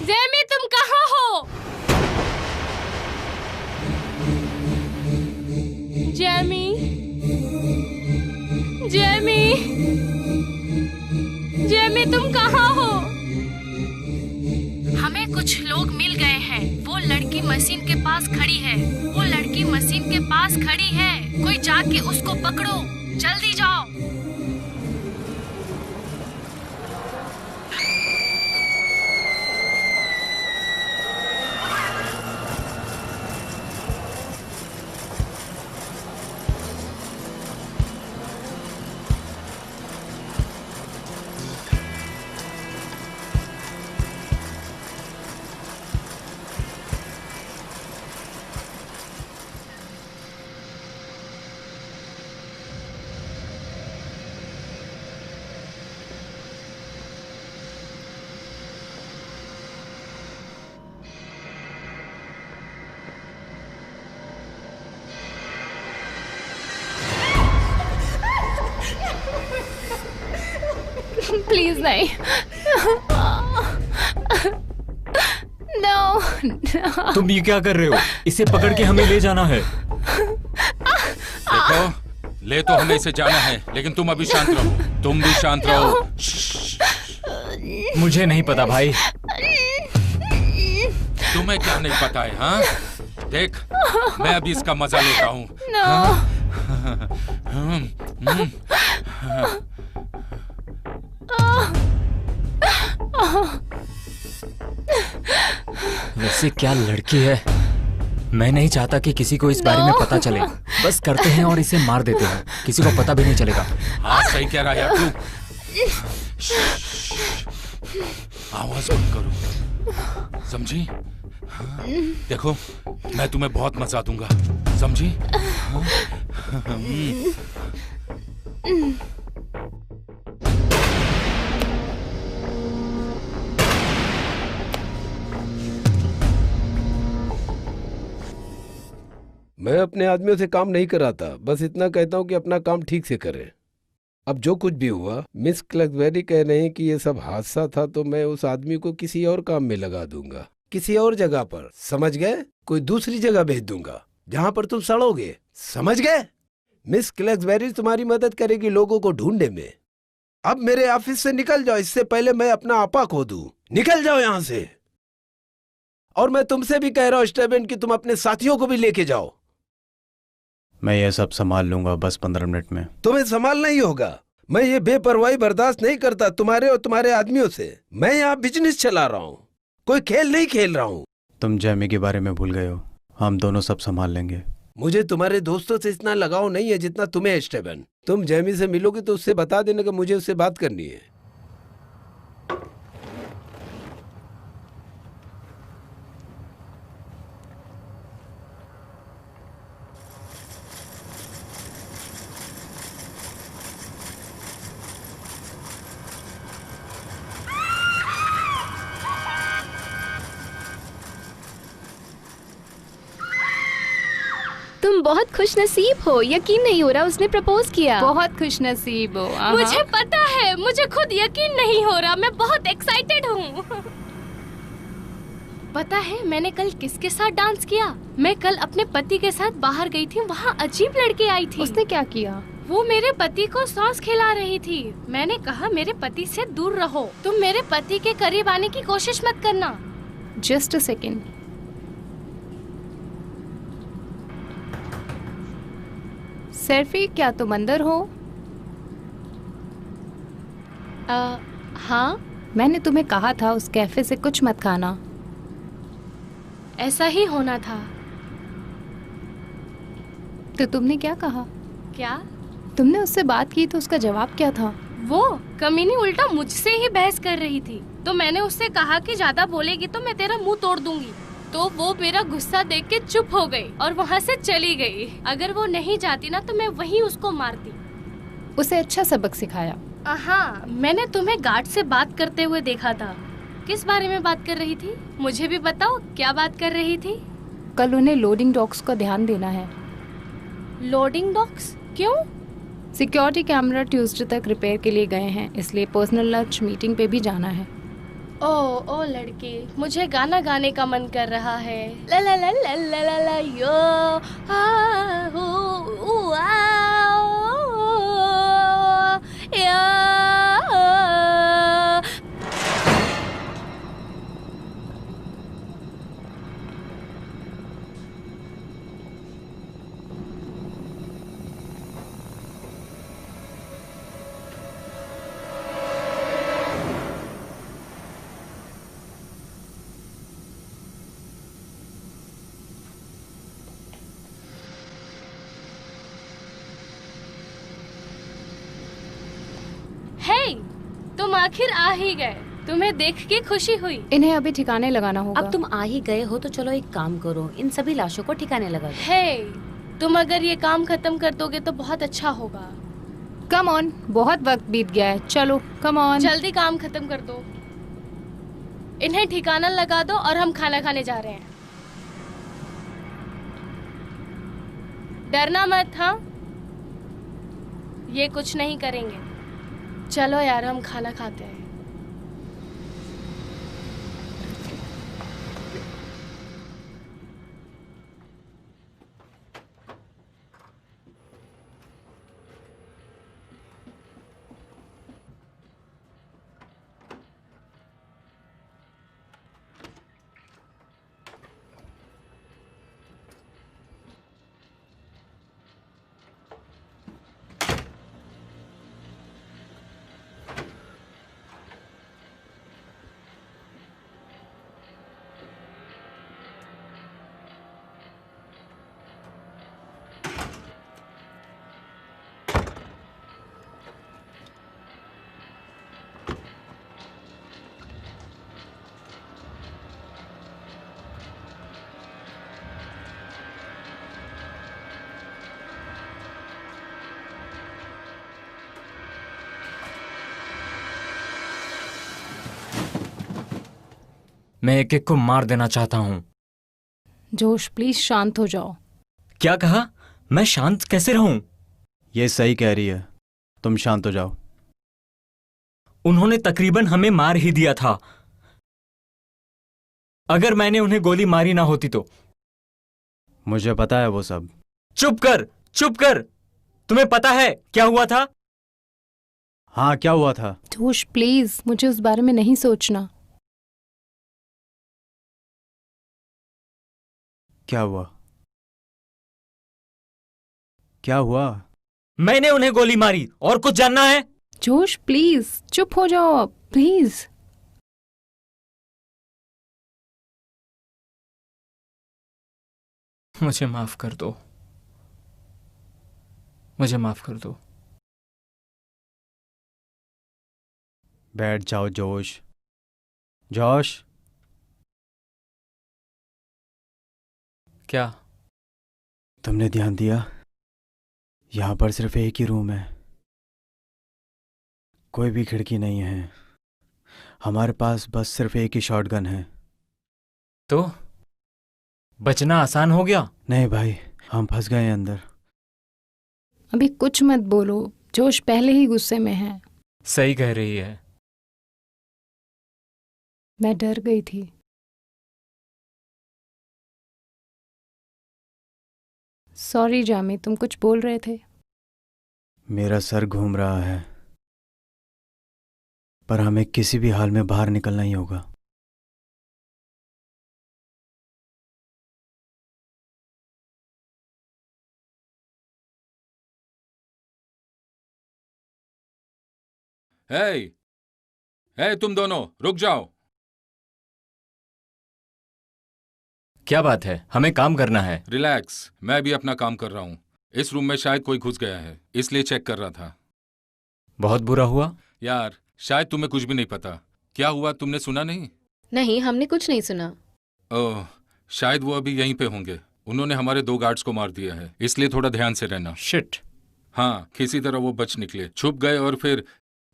S1: जेमी, तुम कहाँ हो? जेमी, जेमी, जेमी, तुम कहाँ हो? हमें कुछ लोग मिल गए हैं। वो लड़की मशीन के पास खड़ी है। वो लड़की मशीन के पास खड़ी है। कोई जाके उसको पकड़ो। जल्दी जाओ।
S2: प्लीज नहीं। नो।
S3: तुम ये क्या कर रहे हो? इसे पकड़ के हमें ले जाना है।
S4: देखो, ले तो हमें इसे जाना है, लेकिन तुम अभी शांत रहो। तुम भी शांत रहो।
S3: मुझे नहीं पता भाई।
S4: तुम्हें क्या नहीं पता है? हाँ, देख, मैं अभी इसका मजा लेता हूँ।
S3: वैसे क्या लड़की है। मैं नहीं चाहता कि किसी को इस बारे में पता चले। बस करते हैं और इसे मार देते हैं, किसी को पता भी नहीं चलेगा।
S4: हाँ, सही कह रहा है यार तू। आवाज मत करो, समझी? देखो, मैं तुम्हें बहुत मजा दूंगा, समझी?
S10: मैं अपने आदमियों से काम नहीं कराता, बस इतना कहता हूँ कि अपना काम ठीक से करें। अब जो कुछ भी हुआ, मिस क्लैक्सबेरी कह रहे हैं कि ये सब हादसा था, तो मैं उस आदमी को किसी और काम में लगा दूंगा, किसी और जगह पर, समझ गए? कोई दूसरी जगह भेज दूंगा जहां पर तुम सड़ोगे, समझ गए? मिस क्लैक्सबेरी तुम्हारी मदद करेगी लोगों को ढूंढने में। अब मेरे ऑफिस से निकल जाओ, इससे पहले मैं अपना आपा खो दूं। निकल जाओ यहां से। और मैं तुमसे भी कह रहा हूं स्टेवन कि तुम अपने साथियों को भी लेके जाओ।
S9: मैं ये सब संभाल लूंगा, बस 15 मिनट में।
S10: तुम्हें संभालना ही होगा। मैं ये बेपरवाही बर्दाश्त नहीं करता तुम्हारे और तुम्हारे आदमियों से। मैं यहाँ बिजनेस चला रहा हूँ, कोई खेल नहीं खेल रहा हूँ।
S9: तुम जैमी के बारे में भूल गए हो, हम दोनों सब संभाल लेंगे।
S10: मुझे तुम्हारे दोस्तों से इतना लगाव नहीं है जितना तुम्हें है स्टेवन। तुम जैमी से मिलोगे तो उससे बता देना कि मुझे उससे बात करनी है।
S6: तुम बहुत खुश नसीब हो, यकीन नहीं हो रहा उसने प्रपोज किया।
S2: बहुत खुश नसीब हो।
S1: मुझे पता है, मुझे खुद यकीन नहीं हो रहा, मैं बहुत एक्साइटेड हूँ। पता है मैंने कल किसके साथ डांस किया? मैं कल अपने पति के साथ बाहर गई थी, वहाँ अजीब लड़की आई थी।
S2: उसने क्या किया?
S1: वो मेरे पति को सॉस खिला रही थी। मैंने कहा मेरे पति से दूर रहो, तुम मेरे पति के करीब आने की कोशिश मत करना।
S2: Just a second. सेल्फी, क्या तुम अंदर हो?
S1: हाँ,
S2: मैंने तुम्हें कहा था उस कैफे से कुछ मत खाना।
S1: ऐसा ही होना था।
S2: तो तुमने क्या कहा?
S1: क्या?
S2: तुमने उससे बात की तो उसका जवाब क्या था?
S1: वो कमीनी उल्टा मुझसे ही बहस कर रही थी। तो मैंने उससे कहा कि ज्यादा बोलेगी तो मैं तेरा मुंह तोड़ दूंगी। तो वो मेरा गुस्सा देख के चुप हो गई और वहाँ से चली गई। अगर वो नहीं जाती ना तो मैं वहीं उसको मारती।
S2: उसे अच्छा सबक सिखाया।
S1: हाँ, मैंने तुम्हें गार्ड से बात करते हुए देखा था। किस बारे में बात कर रही थी? मुझे भी बताओ, क्या बात कर रही थी?
S2: कल उन्हें लोडिंग डॉक्स का ध्यान देना है।
S1: Loading docks? क्यों?
S2: सिक्योरिटी कैमरा ट्यूसडे तक रिपेयर के लिए गए हैं, इसलिए पर्सनल लंच मीटिंग पे भी जाना है।
S1: ओ लड़की, मुझे गाना गाने का मन कर रहा है। ला ला ला ला ला ला ला यो आ हो ऊ आ ओ या। तुम आखिर आ ही गए। तुम्हें देख के खुशी हुई।
S2: इन्हें अभी ठिकाने लगाना होगा।
S5: अब तुम आ ही गए हो तो चलो एक काम करो, इन सभी लाशों को ठिकाने लगा दो।
S1: हे, तुम अगर ये काम खत्म कर दोगे तो बहुत अच्छा होगा।
S2: कम ऑन, बहुत वक्त बीत गया है, चलो कम ऑन।
S1: जल्दी काम खत्म कर दो। इन्हें ठिकाना लगा दो और हम खाना खाने जा रहे हैं। डरना मत। हाँ, ये कुछ नहीं करेंगे। चलो यार, हम खाना खाते हैं।
S3: मैं एक एक को मार देना चाहता हूं।
S2: जोश प्लीज शांत हो जाओ।
S3: क्या कहा? मैं शांत कैसे रहूं?
S9: ये सही कह रही है, तुम शांत हो जाओ।
S3: उन्होंने तकरीबन हमें मार ही दिया था। अगर मैंने उन्हें गोली मारी ना होती तो।
S9: मुझे पता है वो सब।
S3: चुप कर, चुप कर। तुम्हें पता है क्या हुआ था?
S9: हाँ, क्या हुआ था?
S2: जोश प्लीज, मुझे उस बारे में नहीं सोचना।
S9: क्या हुआ? क्या हुआ?
S3: मैंने उन्हें गोली मारी। और कुछ जानना है?
S2: जोश प्लीज चुप हो जाओ अब, प्लीज।
S3: मुझे माफ कर दो, मुझे माफ कर दो।
S9: बैठ जाओ जोश। जोश,
S3: क्या?
S9: तुमने ध्यान दिया? यहां पर सिर्फ एक ही रूम है, कोई भी खिड़की नहीं है। हमारे पास बस सिर्फ एक ही शॉटगन है।
S3: तो बचना आसान हो गया?
S9: नहीं भाई, हम फंस गए हैं अंदर।
S2: अभी कुछ मत बोलो, जोश पहले ही गुस्से में है।
S3: सही कह रही है।
S2: मैं डर गई थी। सॉरी जामी, तुम कुछ बोल रहे थे।
S9: मेरा सर घूम रहा है, पर हमें किसी भी हाल में बाहर निकलना ही होगा।
S4: हे, हे तुम दोनों रुक जाओ।
S3: क्या बात है? हमें काम करना है।
S4: रिलैक्स, मैं भी अपना काम कर रहा हूँ। इस रूम में शायद कोई घुस गया है, इसलिए चेक कर रहा था।
S3: बहुत बुरा हुआ
S4: यार, शायद तुम्हें कुछ भी नहीं पता। क्या हुआ, तुमने सुना नहीं?
S6: नहीं, हमने कुछ नहीं सुना।
S4: ओह, शायद वो अभी यहीं पे होंगे। उन्होंने हमारे 2 गार्ड्स को मार दिया है, इसलिए थोड़ा ध्यान से रहना।
S3: शिट।
S4: हाँ, किसी तरह वो बच निकले, छुप गए और फिर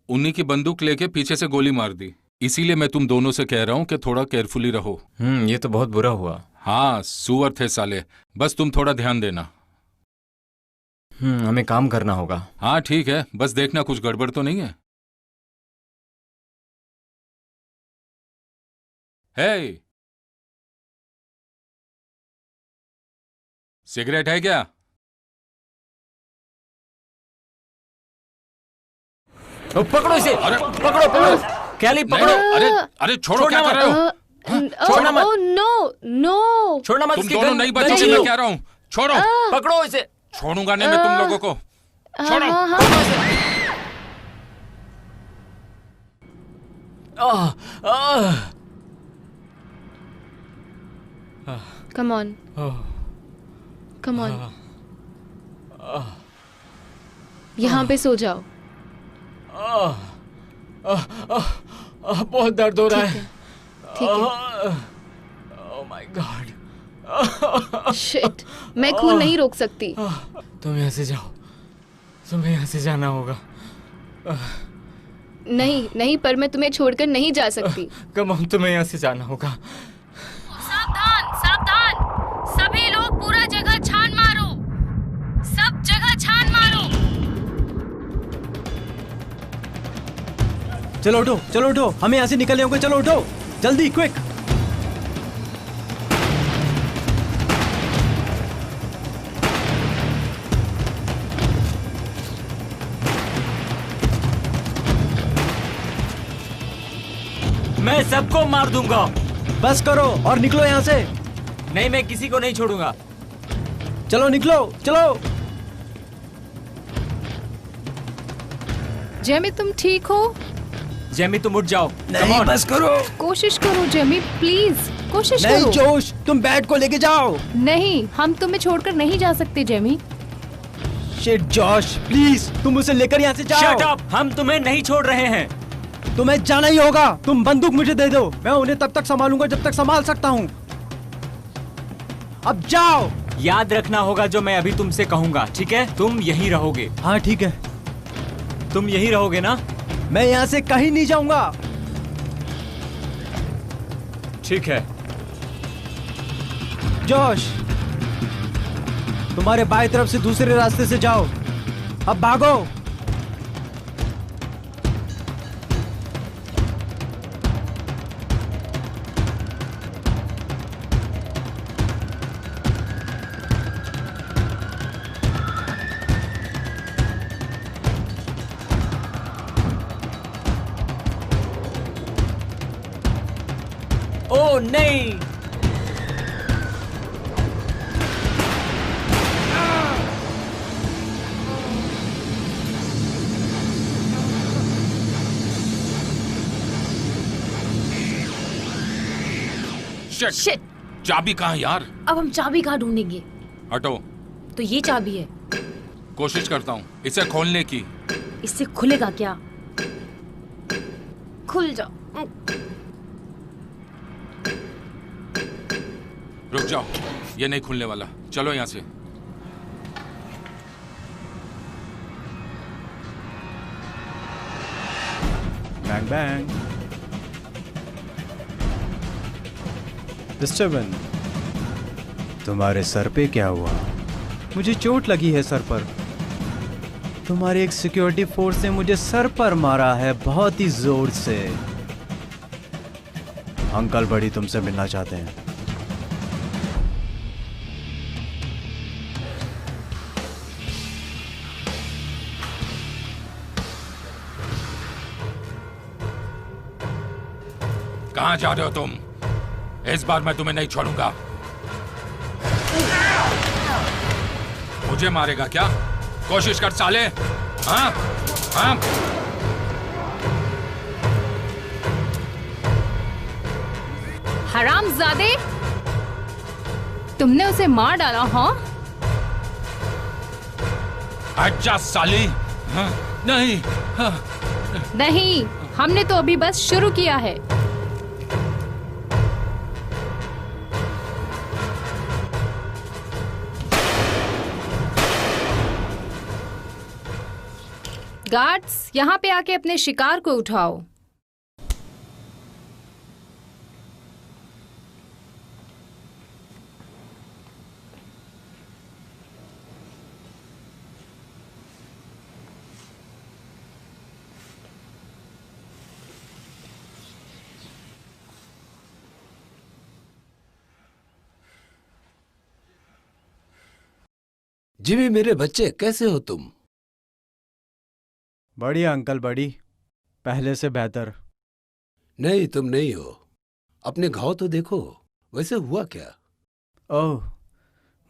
S4: उन्हीं की बंदूक लेके पीछे से गोली मार दी। इसीलिए मैं तुम दोनों से कह रहा हूँ कि थोड़ा केयरफुली रहो।
S3: ये तो बहुत बुरा हुआ।
S4: हाँ, सुअर थे साले। बस तुम थोड़ा ध्यान देना।
S3: हमें काम करना होगा।
S4: हाँ ठीक है, बस देखना कुछ गड़बड़ तो नहीं है। हे, सिगरेट है क्या?
S3: पकड़ो इसे।
S4: अरे
S3: पकड़ो पकड़ो, कैली पकड़ो।
S4: अरे अरे छोड़ो, क्या कर रहे हो?
S3: छोड़ना मत।
S6: नो नो,
S3: छोड़ना मत।
S4: तुम
S3: इसकी
S4: दोनों
S3: गन-
S4: नहीं
S3: गन
S4: बचोगे,
S3: छीन लो।
S4: मैं कह रहा हूँ। छोड़ो।
S3: पकड़ो इसे।
S4: छोड़ूंगा नहीं मैं तुम लोगों को। छोड़ो।
S6: कम ऑन, कम ऑन, यहाँ पे सो जाओ।
S3: बहुत दर्द हो रहा है।
S6: ठीक है।
S3: Oh my God.
S6: शिट, मैं खून नहीं रोक सकती।
S3: तुम यहाँ से जाओ, तुम्हें यहाँ से जाना होगा।
S6: नहीं नहीं, पर मैं तुम्हें छोड़कर नहीं जा सकती।
S3: कम ऑन, तुम्हें यहाँ से जाना होगा।
S1: सावधान सावधान, सभी लोग पूरा जगह छान मारो, सब जगह छान मारो।
S9: चलो उठो, चलो उठो, हमें यहाँ से निकलने होगा। चलो उठो, जल्दी, क्विक।
S3: मैं सबको मार दूंगा।
S9: बस करो और निकलो यहाँ से।
S3: नहीं, मैं किसी को नहीं छोड़ूंगा।
S9: चलो निकलो, चलो।
S2: जेमी, तुम ठीक हो?
S3: जेमी, तुम उठ जाओ।
S9: नहीं, बस करो।
S2: कोशिश करो जेमी, प्लीज कोशिश
S9: नहीं
S2: करो।
S9: जोश, तुम बैट को लेके जाओ।
S2: नहीं, हम तुम्हें छोड़कर नहीं जा सकते जेमी।
S9: शिट जोश, प्लीज तुम उसे लेकर यहाँ से जाओ।
S3: शट अप, हम तुम्हें नहीं छोड़ रहे हैं।
S9: तुम्हें जाना ही होगा। तुम बंदूक मुझे दे दो, मैं उन्हें तब तक संभालूंगा जब तक संभाल सकता हूँ। अब जाओ।
S3: याद रखना होगा जो मैं अभी तुमसे कहूंगा, ठीक है? तुम यहीं रहोगे।
S9: हाँ ठीक है।
S3: तुम यहीं रहोगे ना?
S9: मैं यहाँ से कहीं नहीं जाऊंगा।
S3: ठीक है।
S9: जोश, तुम्हारे बाएं तरफ से दूसरे रास्ते से जाओ। अब भागो।
S7: ओ नहीं।
S6: शिट।
S4: चाबी कहाँ है यार?
S5: अब हम चाबी कहाँ ढूंढेंगे?
S4: हटो।
S5: तो ये चाबी है,
S4: कोशिश करता हूँ इसे खोलने की।
S5: इससे खुलेगा क्या? खुल जाओ।
S4: रुक जाओ, ये नहीं खुलने वाला। चलो यहाँ से।
S9: Bang bang. डिस्टर्बन, तुम्हारे सर पे क्या हुआ? मुझे चोट लगी है सर पर। तुम्हारे एक सिक्योरिटी फोर्स ने मुझे सर पर मारा है, बहुत ही जोर से। अंकल बड़ी तुमसे मिलना चाहते हैं।
S4: कहाँ जा रहे हो तुम? इस बार मैं तुम्हें नहीं छोड़ूंगा। मुझे मारेगा क्या? कोशिश कर साले। हाँ हाँ।
S2: हरामजादे, तुमने उसे मार डाला? हाँ,
S4: अच्छा साली। हाँ, नहीं। हाँ।
S2: नहीं, हमने तो अभी बस शुरू किया है। गार्ड्स, यहाँ पे आके अपने शिकार को उठाओ।
S10: जिमी, मेरे बच्चे, कैसे हो तुम?
S9: बढ़िया अंकल बड़ी, पहले से बेहतर।
S10: नहीं, तुम नहीं हो। अपने घाव तो देखो। वैसे हुआ क्या?
S9: ओह,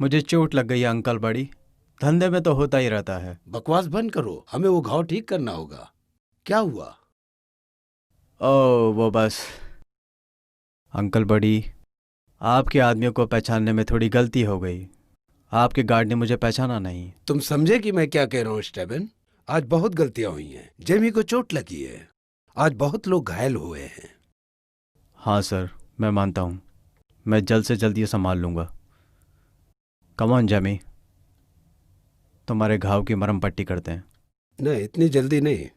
S9: मुझे चोट लग गई है अंकल बड़ी। धंधे में तो होता ही रहता है।
S10: बकवास बंद करो, हमें वो घाव ठीक करना होगा। क्या हुआ?
S9: ओह, वो बस अंकल बड़ी, आपके आदमियों को पहचानने में थोड़ी गलती हो गई। आपके गार्ड ने मुझे पहचाना नहीं।
S10: तुम समझे कि मैं क्या कह रहा हूँ स्टेबन? आज बहुत गलतियां हुई हैं। जेमी को चोट लगी है। आज बहुत लोग घायल हुए हैं।
S9: हाँ सर, मैं मानता हूँ। मैं जल्द से जल्द ये संभाल लूँगा। कम ऑन जेमी, तुम्हारे घाव की मरहम पट्टी करते हैं।
S10: नहीं, इतनी जल्दी नहीं।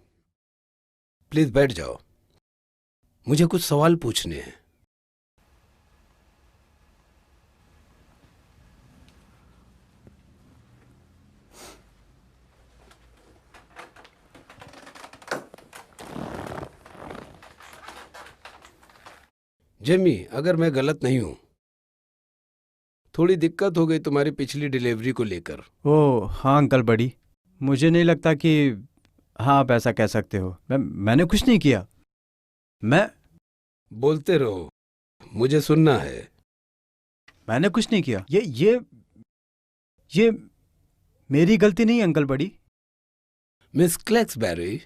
S10: प्लीज बैठ जाओ, मुझे कुछ सवाल पूछने हैं। जेमी, अगर मैं गलत नहीं हूं, थोड़ी दिक्कत हो गई तुम्हारी पिछली डिलीवरी को लेकर।
S9: ओह हाँ अंकल बड़ी, मुझे नहीं लगता कि हाँ आप ऐसा कह सकते हो। मैंने कुछ नहीं किया। मैं
S10: बोलते रहो, मुझे सुनना है।
S9: मैंने कुछ नहीं किया। ये मेरी गलती नहीं अंकल बड़ी।
S10: मिस क्लैक्सबेरी।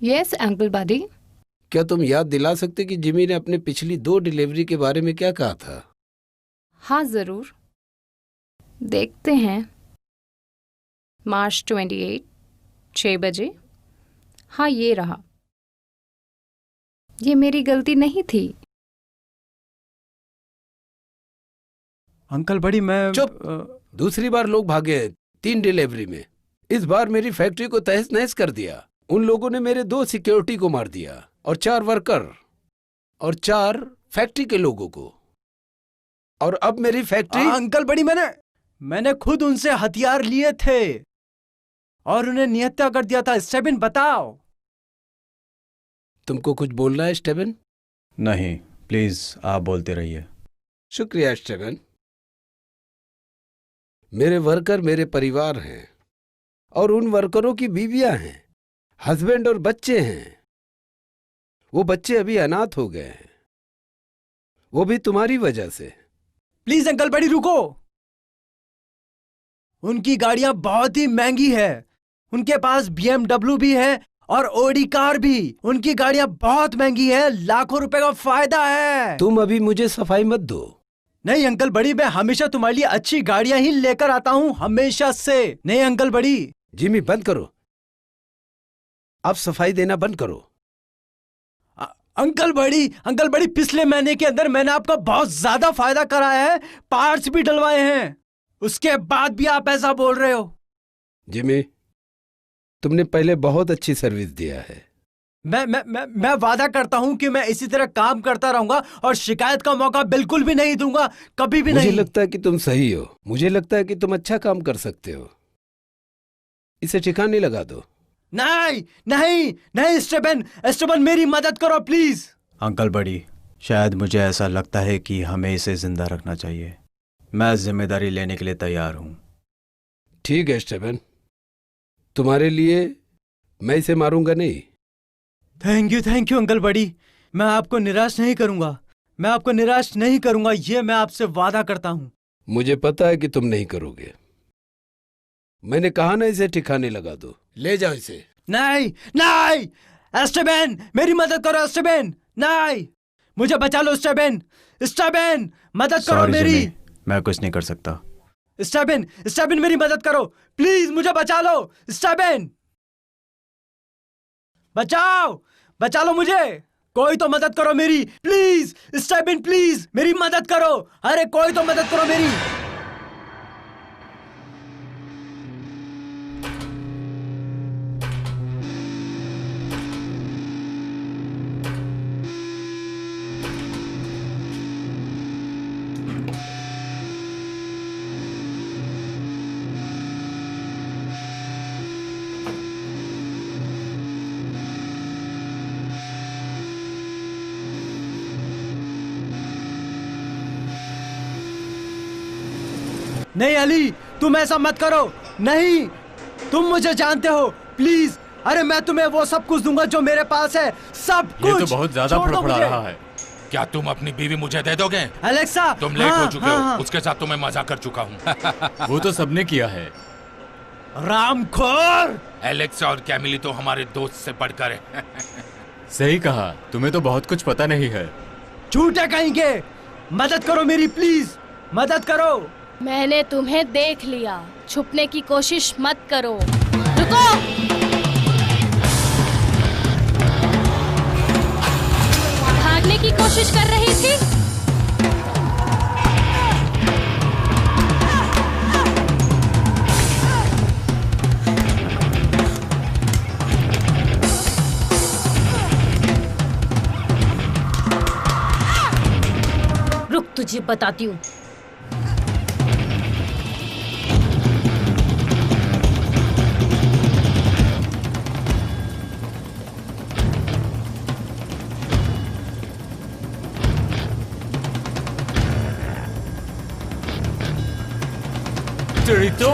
S2: यस अंकल बड़ी।
S10: क्या तुम याद दिला सकते कि जिमी ने अपने पिछली 2 डिलीवरी के बारे में क्या कहा था?
S2: हाँ जरूर, देखते हैं। मार्च 28, 6 बजे। हाँ, ये रहा। ये मेरी गलती नहीं थी।
S9: अंकल बड़ी, मैं
S10: चुप। दूसरी बार लोग भागे हैं 3 डिलीवरी में। इस बार मेरी फैक्ट्री को तहस नहस कर दिया। उन लोगों ने मेरे 2 सिक्योरिटी को मार दिया और 4 वर्कर। और 4 फैक्ट्री के लोगों को। और अब मेरी फैक्ट्री।
S9: अंकल बड़ी, मैंने खुद उनसे हथियार लिए थे और उन्हें निहत्था कर दिया था। स्टेबिन बताओ।
S10: तुमको कुछ बोलना है स्टेबन?
S9: नहीं, प्लीज आप बोलते रहिए।
S10: शुक्रिया स्टेबन। मेरे वर्कर मेरे परिवार हैं और उन वर्करों की बीवियां हैं, हस्बैंड और बच्चे हैं। वो बच्चे अभी अनाथ हो गए हैं, वो भी तुम्हारी वजह से।
S9: प्लीज अंकल बड़ी रुको। उनकी गाड़ियां बहुत ही महंगी है। उनके पास BMW भी है और ओडी कार भी। उनकी गाड़ियां बहुत महंगी है, लाखों रुपए का फायदा है।
S10: तुम अभी मुझे सफाई मत दो।
S9: नहीं अंकल बड़ी, मैं हमेशा तुम्हारे लिए अच्छी गाड़ियां ही लेकर आता हूं, हमेशा से। नहीं अंकल बड़ी।
S10: जिमी बंद करो, अब सफाई देना बंद करो।
S9: अंकल बड़ी, पिछले महीने के अंदर मैंने आपका बहुत ज्यादा फायदा कराया है, पार्ट्स भी डलवाए हैं, उसके बाद भी आप ऐसा बोल रहे हो।
S10: जिमी, तुमने पहले बहुत अच्छी सर्विस दिया है।
S9: मैं वादा करता हूं कि मैं इसी तरह काम करता रहूंगा और शिकायत का मौका बिल्कुल भी नहीं दूंगा, कभी भी नहीं।
S10: मुझे लगता है कि तुम सही हो, मुझे लगता है कि तुम अच्छा काम कर सकते हो। इसे ठिकाने लगा दो।
S9: नहीं स्टेबन मेरी मदद करो प्लीज। अंकल बड़ी, शायद मुझे ऐसा लगता है कि हमें इसे जिंदा रखना चाहिए। मैं जिम्मेदारी लेने के लिए तैयार हूं।
S10: ठीक है स्टेबन, तुम्हारे लिए मैं इसे मारूंगा नहीं।
S9: थैंक यू अंकल बड़ी। मैं आपको निराश नहीं करूंगा, ये मैं आपसे वादा करता हूं।
S10: मुझे पता है कि तुम नहीं करोगे। मैंने कहा ना, इसे ठिकाने लगा दो। ले जाओ इसे।
S9: नहीं एस्टेबन, मेरी मदद करो एस्टेबन। नहीं, मुझे बचा लो एस्टेबन, मदद करो मेरी। मैं कुछ नहीं कर सकता। एस्टेबन मेरी मदद करो प्लीज, मुझे बचा लो एस्टेबन। बचा लो मुझे, कोई तो मदद करो मेरी प्लीज। एस्टेबन प्लीज मेरी मदद करो, अरे कोई तो मदद करो मेरी। नहीं अली, तुम ऐसा मत करो। नहीं, तुम मुझे जानते हो प्लीज। अरे मैं तुम्हें वो सब कुछ दूंगा जो मेरे पास है, सब कुछ।
S3: ये तो बहुत ज्यादा फड़फड़ा रहा है।
S4: क्या तुम अपनी बीवी मुझे दे दोगे?
S9: अलेक्सा,
S4: तुम लेट हो चुके हो। उसके साथ तो मैं मजा कर चुका हूँ।
S3: वो तो सबने किया है।
S9: रामखोर।
S4: एलेक्सा और कैमिली तो हमारे दोस्त से बढ़कर है।
S3: सही कहा, तुम्हें तो बहुत कुछ पता नहीं है।
S9: झूठे कहेंगे। मदद करो मेरी प्लीज, मदद करो।
S1: मैंने तुम्हें देख लिया, छुपने की कोशिश मत करो। रुको, भागने की कोशिश कर रही थी।
S5: रुक, तुझे बताती हूँ।
S3: तो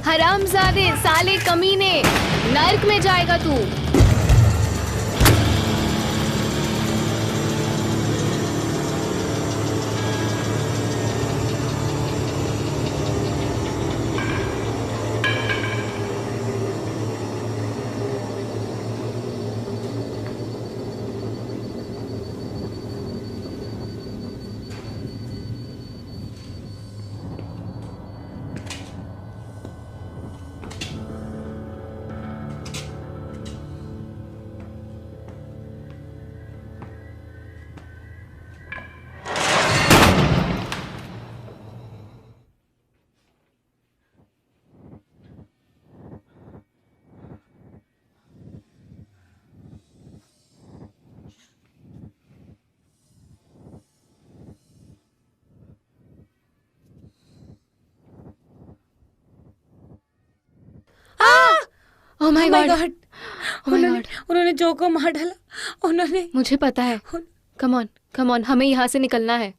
S1: हरामजादे, साले कमीने, नर्क में जाएगा तू। Oh my God! Oh my God!
S5: उन्होंने जो को मार डाला। उन्होंने,
S1: मुझे पता है। कम ऑन, हमें यहाँ से निकलना है।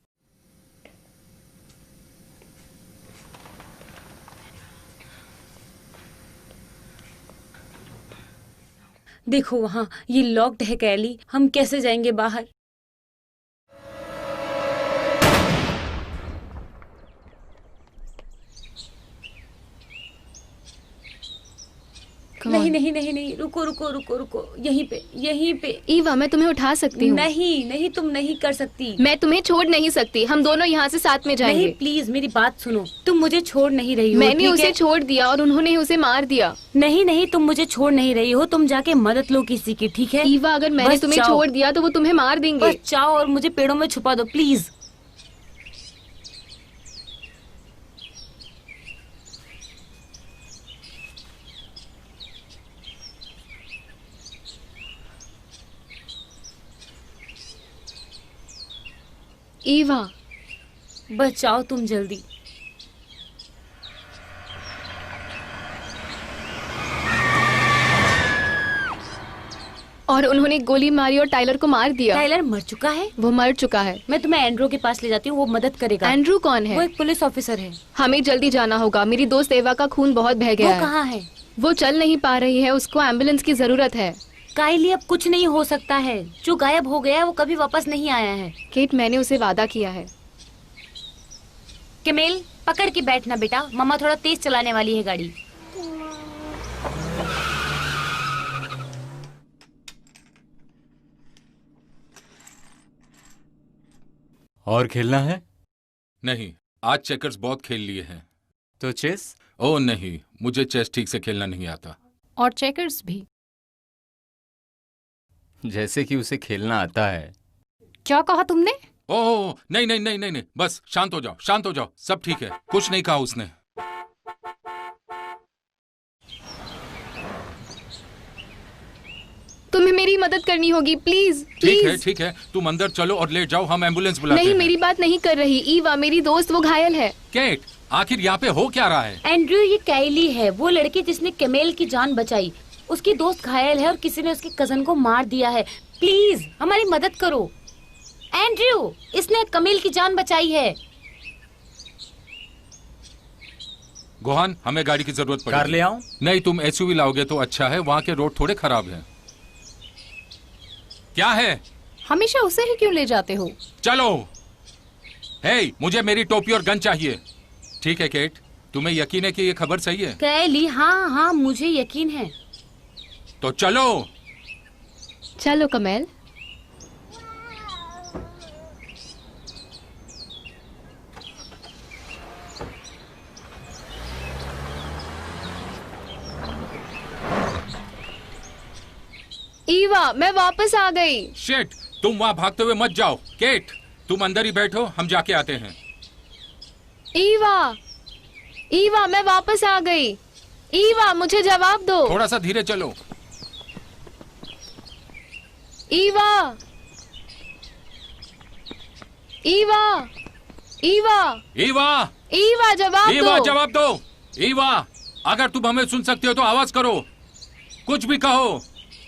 S5: देखो वहाँ ये लॉक्ड है कैली, हम कैसे जाएंगे बाहर? नहीं नहीं नहीं नहीं, रुको रुको रुको रुको, यहीं पे।
S1: ईवा, मैं तुम्हें उठा सकती हूँ।
S5: नहीं नहीं, तुम नहीं कर सकती।
S1: मैं तुम्हें छोड़ नहीं सकती। हम दोनों यहाँ से साथ में जाएंगे।
S5: नहीं, प्लीज मेरी बात सुनो। तुम मुझे छोड़ नहीं रही हो।
S1: मैंने उसे छोड़ दिया और उन्होंने उसे मार दिया।
S5: नहीं नहीं, तुम मुझे छोड़ नहीं रही हो। तुम जाके मदद लो किसी की, ठीक है?
S1: ईवा, अगर मैंने तुम्हें छोड़ दिया तो वो तुम्हें मार देंगे।
S5: बस जाओ और मुझे पेड़ों में छुपा दो, प्लीज।
S1: ईवा,
S5: बस जाओ तुम जल्दी।
S1: और उन्होंने गोली मारी और टाइलर को मार दिया।
S5: टाइलर मर चुका है?
S1: वो मर चुका है।
S5: मैं तुम्हें एंड्रू के पास ले जाती हूँ, वो मदद करेगा।
S1: एंड्रू कौन है?
S5: वो एक पुलिस ऑफिसर है।
S1: हमें जल्दी जाना होगा। मेरी दोस्त एवा का खून बहुत बह गया है।
S5: वो कहाँ है?
S1: वो चल नहीं पा रही है, उसको एम्बुलेंस की जरूरत है।
S5: काइली, अब कुछ नहीं हो सकता है। जो गायब हो गया है वो कभी वापस नहीं आया है।
S1: केट, मैंने उसे वादा किया है।
S5: केमेल, पकड़ के बैठना बेटा, मम्मा थोड़ा तेज चलाने वाली है गाड़ी।
S3: और खेलना है?
S4: नहीं, आज चेकर्स बहुत खेल लिए हैं।
S3: तो चेस?
S4: ओह नहीं, मुझे चेस ठीक से खेलना नहीं आता।
S2: और चेकर्स भी।
S3: जैसे कि उसे खेलना आता है।
S2: क्या कहा तुमने?
S4: ओह नहीं नहीं नहीं नहीं नहीं, बस शांत हो जाओ, शांत हो जाओ, सब ठीक है, कुछ नहीं कहा उसने।
S1: तुम्हें मेरी मदद करनी होगी, प्लीज प्लीज।
S4: ठीक है, तुम अंदर चलो और लेट जाओ, हम एम्बुलेंस बुलाते हैं।
S1: नहीं, मेरी बात नहीं कर रही। ईवा, मेरी दोस्त, वो घायल है।
S4: केट, आखिर यहाँ पे हो क्या रहा है?
S5: एंड्रू, ये कैली है, वो लड़की जिसने केमेल की जान बचाई। उसकी दोस्त घायल है और किसी ने उसके कजन को मार दिया है। प्लीज हमारी मदद करो। एंड्रू, इसने कमेल की जान बचाई है।
S4: गोहान, हमें गाड़ी की जरूरत पड़ेगी।
S3: कार ले आऊं?
S4: नहीं, तुम एसयूवी लाओगे तो अच्छा है, वहाँ के रोड थोड़े खराब हैं। क्या है?
S2: हमेशा उसे ही क्यों ले जाते हो?
S4: चलो। हे, मुझे मेरी टोपी और गन चाहिए। ठीक है केट, तुम्हें यकीन है कि ये खबर सही है?
S5: कैली, हाँ हाँ मुझे यकीन है।
S4: तो चलो।
S1: चलो कमेल। ईवा, मैं वापस आ गई।
S4: शिट, तुम वहाँ भागते हुए मत जाओ। केट, तुम अंदर ही बैठो, हम जाके आते हैं।
S1: ईवा, ईवा, मैं वापस आ गई। ईवा, मुझे जवाब दो।
S4: थोड़ा सा धीरे चलो।
S1: ईवा, ईवा, ईवा,
S4: ईवा,
S1: ईवा, जवाब
S4: ईवा,
S1: दो।
S4: जवाब दो। ईवा, अगर तुम हमें सुन सकते हो तो आवाज करो, कुछ भी कहो।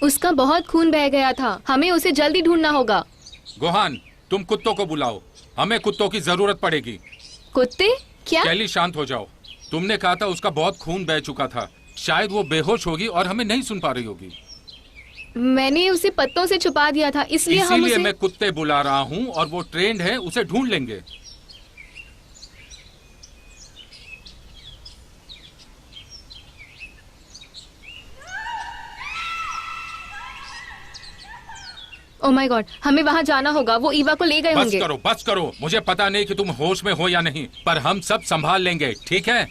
S1: उसका बहुत खून बह गया था, हमें उसे जल्दी ढूंढना होगा।
S4: गोहान, तुम कुत्तों को बुलाओ, हमें कुत्तों की जरूरत पड़ेगी।
S1: कुत्ते? क्या?
S4: कैली, शांत हो जाओ। तुमने कहा था उसका बहुत खून बह चुका था, शायद वो बेहोश होगी और हमें नहीं सुन पा रही होगी।
S6: मैंने उसे पत्तों से छुपा दिया था, इसलिए हम उसे...
S4: मैं कुत्ते बुला रहा हूँ और वो ट्रेंड है, उसे ढूंढ लेंगे।
S6: ओह माय गॉड, हमें वहाँ जाना होगा। वो ईवा को ले गए होंगे।
S4: बस करो। मुझे पता नहीं कि तुम होश में हो या नहीं, पर हम सब संभाल लेंगे, ठीक है?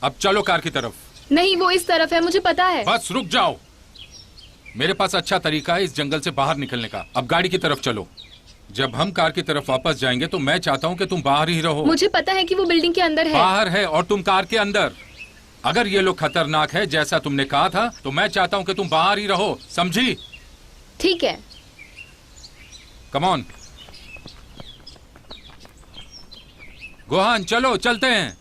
S4: अब चलो कार की तरफ।
S6: नहीं, वो इस तरफ है, मुझे पता है।
S4: बस रुक जाओ, मेरे पास अच्छा तरीका है इस जंगल से बाहर निकलने का। अब गाड़ी की तरफ चलो। जब हम कार की तरफ वापस जाएंगे तो मैं चाहता हूँ कि तुम बाहर ही रहो।
S6: मुझे पता है कि वो बिल्डिंग के अंदर है।
S4: बाहर है और तुम कार के अंदर। अगर ये लोग खतरनाक है जैसा तुमने कहा था, तो मैं चाहता हूँ कि तुम बाहर ही रहो, समझी?
S6: ठीक है।
S4: कम ऑन गोहान, चलो चलते हैं।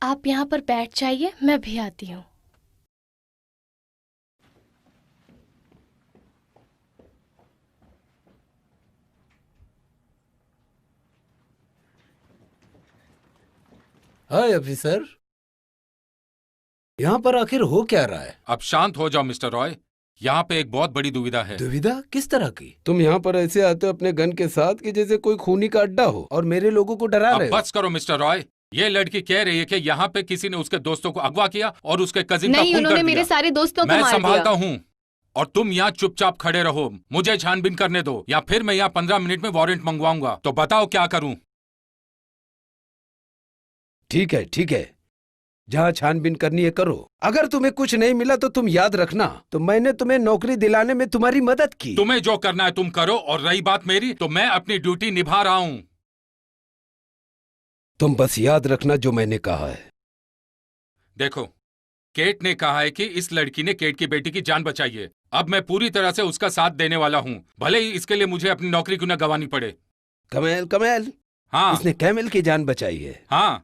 S1: आप यहाँ पर बैठ जाइए, मैं भी आती हूँ।
S10: हाय ऑफिसर, यहाँ पर आखिर हो क्या रहा है?
S4: अब शांत हो जाओ मिस्टर रॉय, यहाँ पे एक बहुत बड़ी दुविधा है।
S10: दुविधा किस तरह की? तुम यहाँ पर ऐसे आते हो अपने गन के साथ कि जैसे कोई खूनी का अड्डा हो और मेरे लोगों को डरा रहे हो।
S4: बस करो मिस्टर रॉय, ये लड़की कह रही है कि यहाँ पे किसी ने उसके दोस्तों को अगवा किया और उसके कजिन का खून कर दिया।
S6: उन्होंने मेरे सारे दोस्तों को
S4: मैं
S6: मार
S4: संभालता
S6: दिया।
S4: हूँ और तुम यहाँ चुपचाप खड़े रहो। मुझे छानबीन करने दो या फिर मैं यहाँ 15 मिनट में वारंट मंगवाऊंगा। तो बताओ क्या करूँ?
S10: ठीक है, जहाँ छानबीन करनी है करो। अगर तुम्हें कुछ नहीं मिला तो तुम याद रखना, तो मैंने तुम्हें नौकरी दिलाने में तुम्हारी मदद की।
S4: तुम्हें जो करना है तुम करो, और रही बात मेरी, तो मैं अपनी ड्यूटी निभा रहा हूँ।
S10: तुम बस याद रखना जो मैंने कहा है।
S4: देखो, केट ने कहा है कि इस लड़की ने केट की बेटी की जान बचाई है। अब मैं पूरी तरह से उसका साथ देने वाला हूँ, भले ही इसके लिए मुझे अपनी नौकरी क्यों न गंवानी पड़े।
S10: कमेल,
S4: हाँ,
S10: इसने कैमल की जान बचाई है।
S4: हाँ,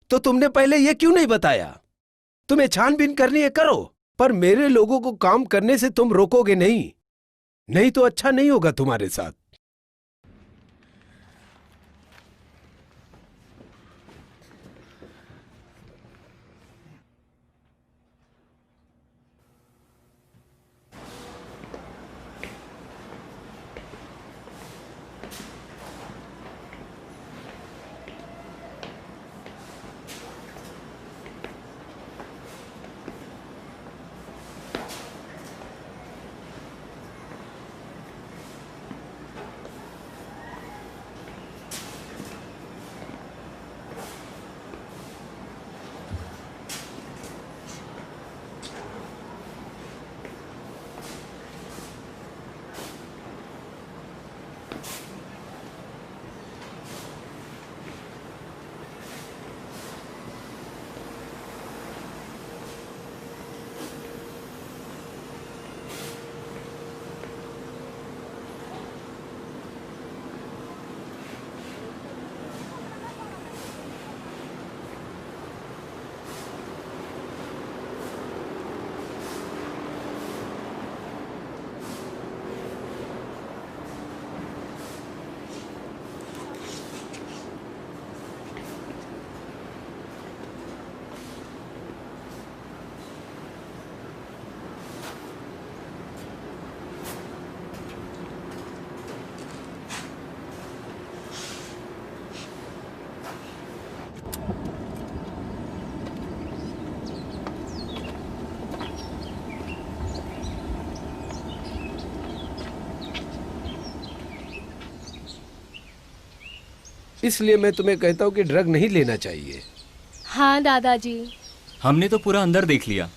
S10: तो तुमने पहले ये क्यों नहीं बताया? तुम्हें छानबीन करनी है करो, पर मेरे लोगों को काम करने से तुम रोकोगे नहीं तो अच्छा नहीं होगा तुम्हारे साथ। इसलिए मैं तुम्हें कहता हूँ कि ड्रग नहीं लेना चाहिए।
S1: हाँ दादाजी।
S3: हमने तो पूरा अंदर देख लिया,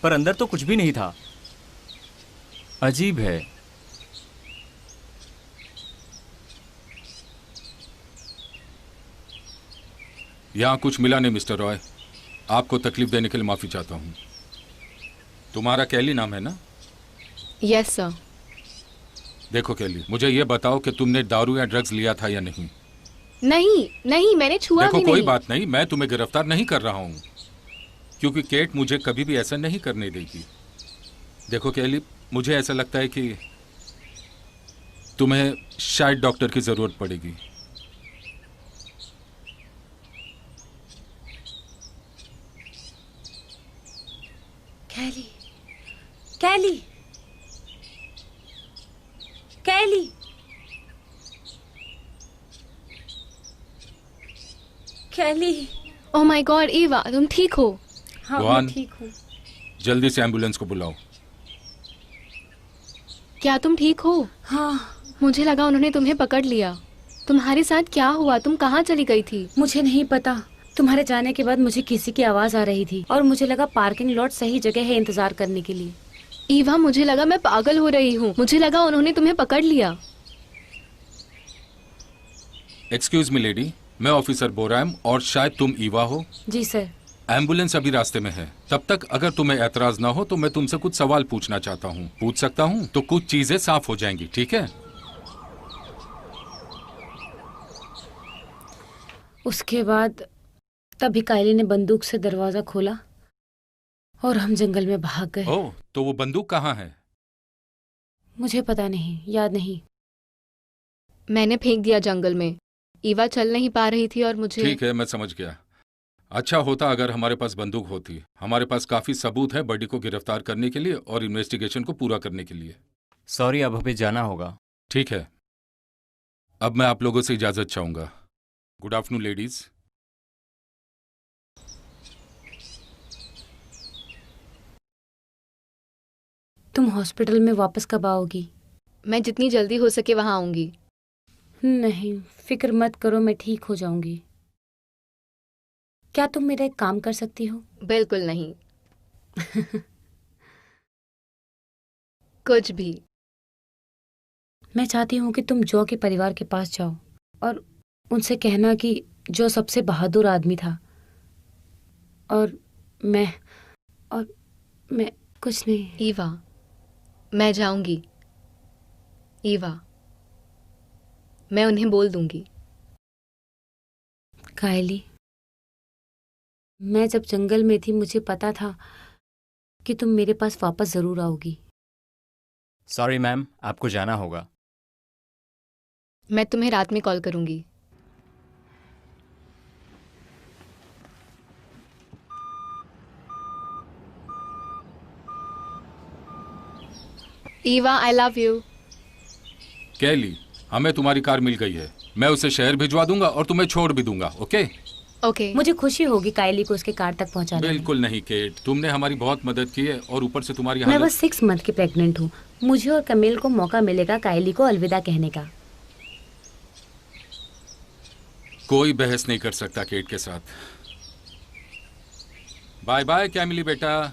S3: पर अंदर तो कुछ भी नहीं था। अजीब है।
S4: यहाँ कुछ मिला नहीं मिस्टर रॉय। आपको तकलीफ देने के लिए माफी चाहता हूँ। तुम्हारा कैली नाम है ना?
S6: Yes sir.
S4: देखो कैली, मुझे ये बताओ कि तुमने दारू या ड्रग्स लिया था या नहीं?
S6: नहीं नहीं, मैंने छुआ
S4: देखो
S6: भी
S4: कोई
S6: नहीं।
S4: बात नहीं, मैं तुम्हें गिरफ्तार नहीं कर रहा हूँ, क्योंकि केट मुझे कभी भी ऐसा नहीं करने देगी। देखो कैली, मुझे ऐसा लगता है कि तुम्हें शायद डॉक्टर की जरूरत पड़ेगी।
S5: कैली, कैली, कैली, कैली।
S6: ओह माय गॉड ईवा, तुम ठीक हो?
S5: हाँ
S4: रोहन,
S5: मैं ठीक हूँ।
S4: जल्दी से एम्बुलेंस को बुलाओ।
S6: क्या तुम ठीक हो?
S5: हाँ।
S6: मुझे लगा उन्होंने तुम्हें पकड़ लिया। तुम्हारे साथ क्या हुआ? तुम कहाँ चली गई थी?
S5: मुझे नहीं पता। तुम्हारे जाने के बाद मुझे किसी की आवाज आ रही थी और मुझे लगा पार्किंग लॉट सही जगह है इंतजार करने के लिए।
S6: ईवा, मुझे लगा मैं पागल हो रही हूँ। मुझे लगा उन्होंने तुम्हें पकड़ लिया।
S4: एक्सक्यूज मी लेडी, मैं ऑफिसर बोराम और शायद तुम ईवा हो।
S5: जी सर।
S4: एम्बुलेंस अभी रास्ते में है। तब तक अगर तुम्हें ऐतराज ना हो तो मैं तुमसे कुछ सवाल पूछना चाहता हूँ। पूछ सकता हूँ? तो कुछ चीजें साफ हो जाएंगी, ठीक है?
S5: उसके बाद तभी कायली ने बंदूक से दरवाजा खोला और हम जंगल में भाग गए।
S4: ओह, तो वो बंदूक कहाँ है?
S5: मुझे पता नहीं, याद नहीं।
S6: मैंने फेंक दिया जंगल में। ईवा चल नहीं पा रही थी और मुझे।
S4: ठीक है, मैं समझ गया। अच्छा होता अगर हमारे पास बंदूक होती। हमारे पास काफी सबूत है बडी को गिरफ्तार करने के लिए और इन्वेस्टिगेशन को पूरा करने के लिए।
S3: सॉरी, अब हमें जाना होगा।
S4: ठीक है, अब मैं आप लोगों से इजाजत चाहूंगा। Good afternoon ladies.
S5: तुम हॉस्पिटल में वापस कब आओगी?
S6: मैं जितनी जल्दी हो सके वहां आऊंगी।
S5: नहीं, फिक्र मत करो, मैं ठीक हो जाऊंगी। क्या तुम मेरा एक काम कर सकती हो?
S6: बिल्कुल नहीं। कुछ भी।
S5: मैं चाहती हूँ कि तुम जो के परिवार के पास जाओ और उनसे कहना कि जो सबसे बहादुर आदमी था और मैं कुछ नहीं।
S6: ईवा, मैं जाऊंगी। ईवा, मैं उन्हें बोल दूंगी।
S5: कायली, मैं जब जंगल में थी मुझे पता था कि तुम मेरे पास वापस जरूर आओगी।
S3: सॉरी मैम, आपको जाना होगा।
S6: मैं तुम्हें रात में कॉल करूंगी। Eva, I love you.
S4: Kelly, हमें तुम्हारी कार मिल गई है। मैं उसे शहर भिजवा दूंगा और तुम्हें छोड़ भी दूंगा। ओके?
S6: ओके।
S5: मुझे खुशी होगी कायली को उसके कार तक पहुंचाने में।
S4: बिल्कुल नहीं केट, तुमने हमारी बहुत मदद की है और ऊपर से तुम्हारी
S5: मैं
S4: हालत।
S5: बस 6 मंथ की प्रेग्नेंट हूँ। मुझे और कमेल को मौका मिलेगा कायली को अलविदा कहने का।
S4: कोई बहस नहीं कर सकता केट के साथ। बाय बाय कैमिली बेटा।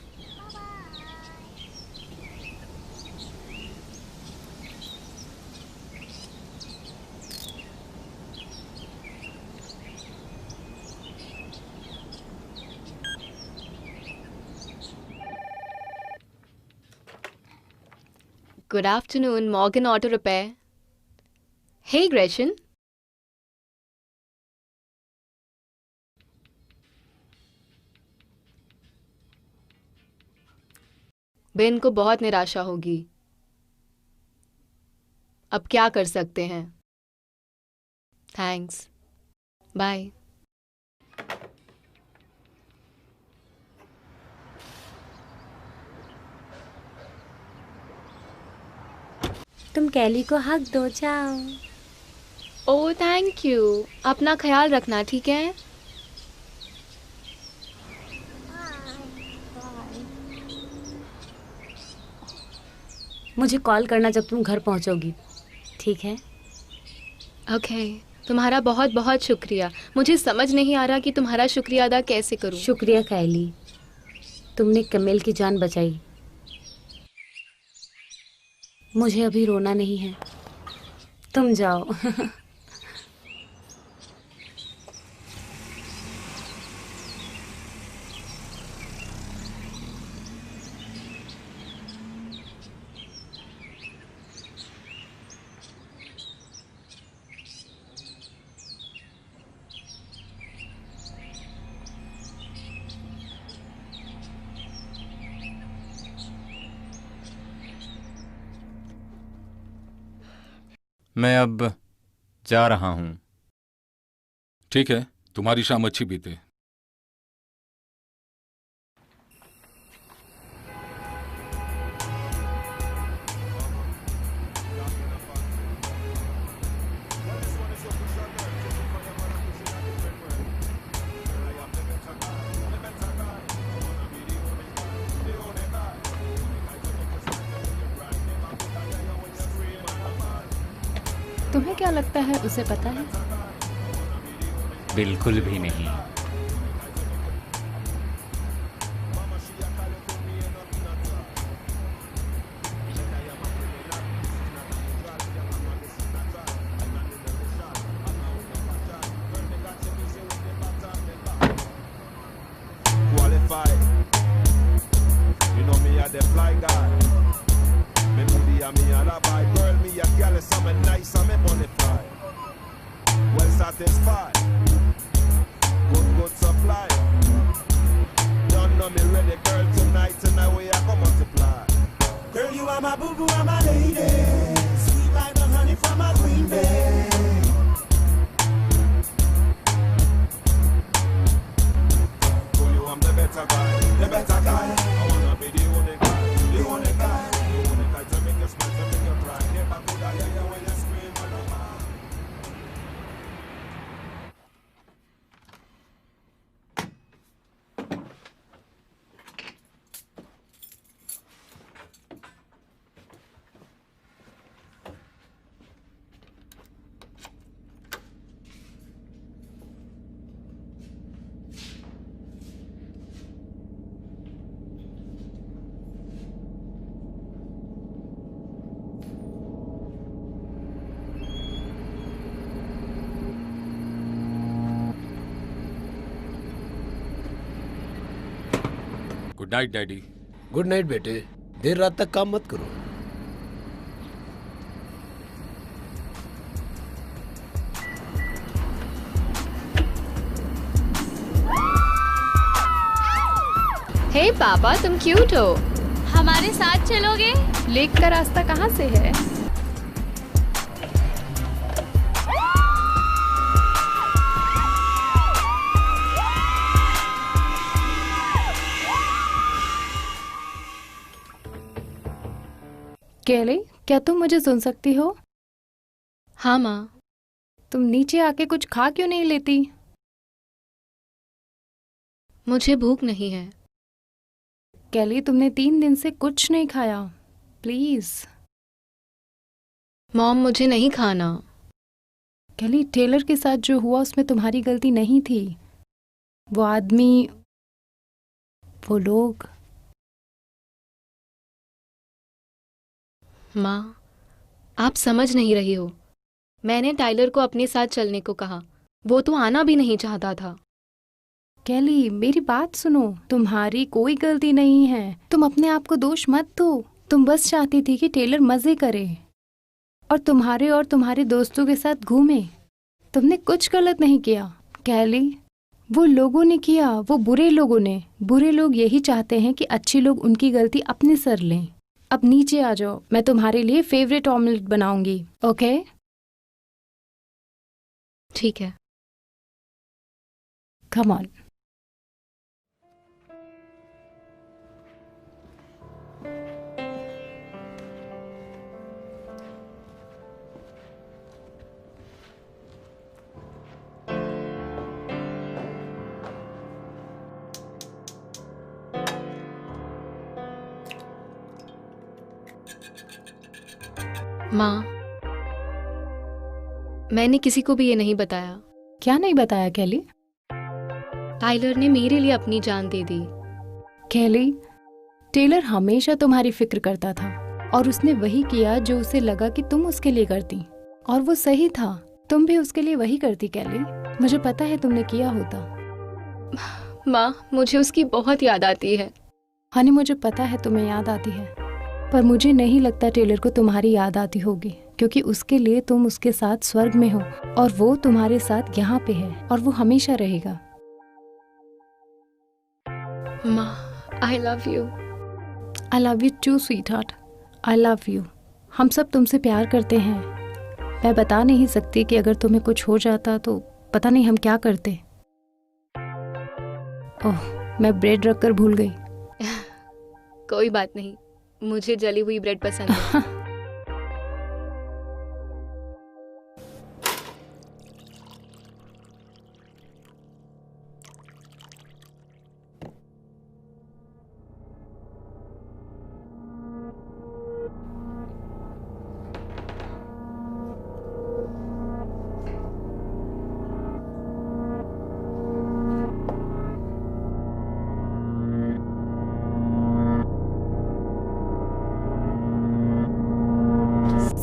S6: Good afternoon, Morgan Auto Repair. Hey, Gretchen. Ben को बहुत निराशा होगी। अब क्या कर सकते हैं? थैंक्स। बाय।
S5: तुम कैली को हक दो, जाओ।
S6: Oh thank you. अपना ख्याल रखना, ठीक है?
S5: मुझे कॉल करना जब तुम घर पहुंचोगी, ठीक है?
S6: ओके तुम्हारा बहुत बहुत शुक्रिया। मुझे समझ नहीं आ रहा कि तुम्हारा शुक्रिया अदा कैसे करूं।
S5: शुक्रिया कायली, तुमने कमेल की जान बचाई। मुझे अभी रोना नहीं है, तुम जाओ।
S3: मैं अब जा रहा हूँ।
S4: ठीक है, तुम्हारी शाम अच्छी बीते।
S2: तुम्हें क्या लगता है उसे पता है?
S3: बिल्कुल भी नहीं।
S11: Qualified. You know me a the fly guy. Me moody and me a la vibe. Girl, me a gal is something nice and me bonafide. Well satisfied. Good supply. You know me ready, girl, tonight we a go multiply. Girl, you are my boo-boo, I'm my lady. Sweet like the honey from my queen bee. For you, I'm the better guy, the better guy. I wanna be the only guy, the only guy. The only guy to make you smile, to make you cry. Never could I hear you when you scream, I don't mind.
S4: Good night daddy.
S10: Good night बेटे, देर रात तक काम मत करो।
S6: हे पापा, तुम cute हो।
S1: हमारे साथ चलोगे?
S2: लेक का रास्ता कहाँ से है? केली, क्या तुम मुझे सुन सकती हो?
S6: हाँ माँ।
S2: तुम नीचे आके कुछ खा क्यों नहीं लेती?
S6: मुझे भूख नहीं है।
S2: केली, तुमने 3 दिन से कुछ नहीं खाया, प्लीज।
S6: मॉम, मुझे नहीं खाना।
S2: केली, टेलर के साथ जो हुआ उसमें तुम्हारी गलती नहीं थी। वो आदमी, वो लोग।
S6: माँ, आप समझ नहीं रही हो। मैंने टाइलर को अपने साथ चलने को कहा, वो तो आना भी नहीं चाहता था।
S2: केली, मेरी बात सुनो, तुम्हारी कोई गलती नहीं है। तुम अपने आप को दोष मत दो। तुम बस चाहती थी कि टेलर मजे करे और तुम्हारे दोस्तों के साथ घूमे। तुमने कुछ गलत नहीं किया। केली, वो लोगों ने किया, वो बुरे लोगों ने। बुरे लोग यही चाहते हैं कि अच्छे लोग उनकी गलती अपने सर लें। अब नीचे आ जाओ, मैं तुम्हारे लिए फेवरेट ऑमलेट बनाऊंगी। ओके?
S6: ठीक है।
S2: Come on.
S6: माँ, मैंने किसी को भी ये नहीं बताया।
S2: क्या नहीं बताया कैली?
S6: टाइलर ने मेरे लिए अपनी जान दे दी।
S2: कैली, टेलर हमेशा तुम्हारी फिक्र करता था और उसने वही किया जो उसे लगा कि तुम उसके लिए करती, और वो सही था। तुम भी उसके लिए वही करती कैली। मुझे पता है तुमने किया होता।
S6: माँ, मुझे उसकी बहुत याद आती है।
S2: हनी, मुझे पता है तुम्हें याद आती है, पर मुझे नहीं लगता टेलर को तुम्हारी याद आती होगी, क्योंकि उसके लिए तुम उसके साथ स्वर्ग में हो और वो तुम्हारे साथ यहाँ पे है और वो हमेशा रहेगा।
S6: माँ, I love you.
S2: I love you too, sweetheart. I love you. हम सब तुमसे प्यार करते हैं। मैं बता नहीं सकती कि अगर तुम्हें कुछ हो जाता तो पता नहीं हम क्या करते। ओह, मैं ब्रेड रखकर भूल गई।
S6: कोई बात नहीं, मुझे जली हुई ब्रेड पसंद है।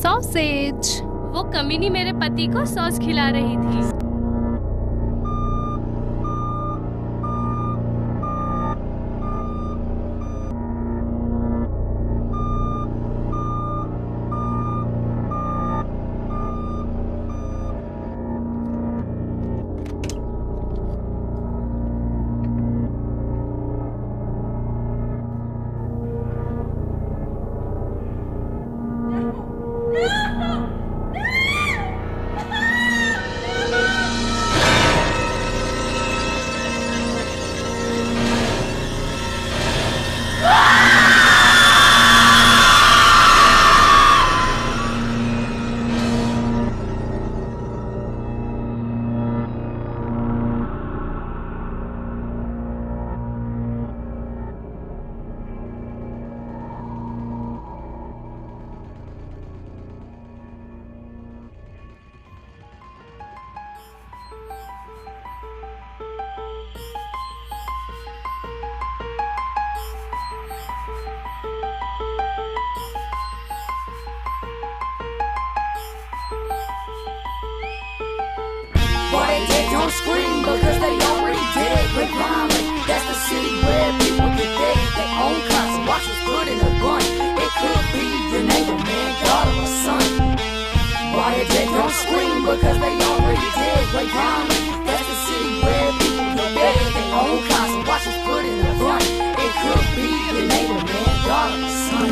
S1: सॉसेज। वो कमीनी मेरे पति को सॉस खिला रही थी।
S12: Boy, they don't scream because they already dead. Rick Riley, that's the city where people get paid. They own cars and watch what's put in a bun. It could be your neighbor, man, daughter or son. Boy, they don't scream because they already dead. Rick Riley, that's the city where people get paid. They own cars and watch what's put in a bun. It could be your neighbor, man, daughter or son.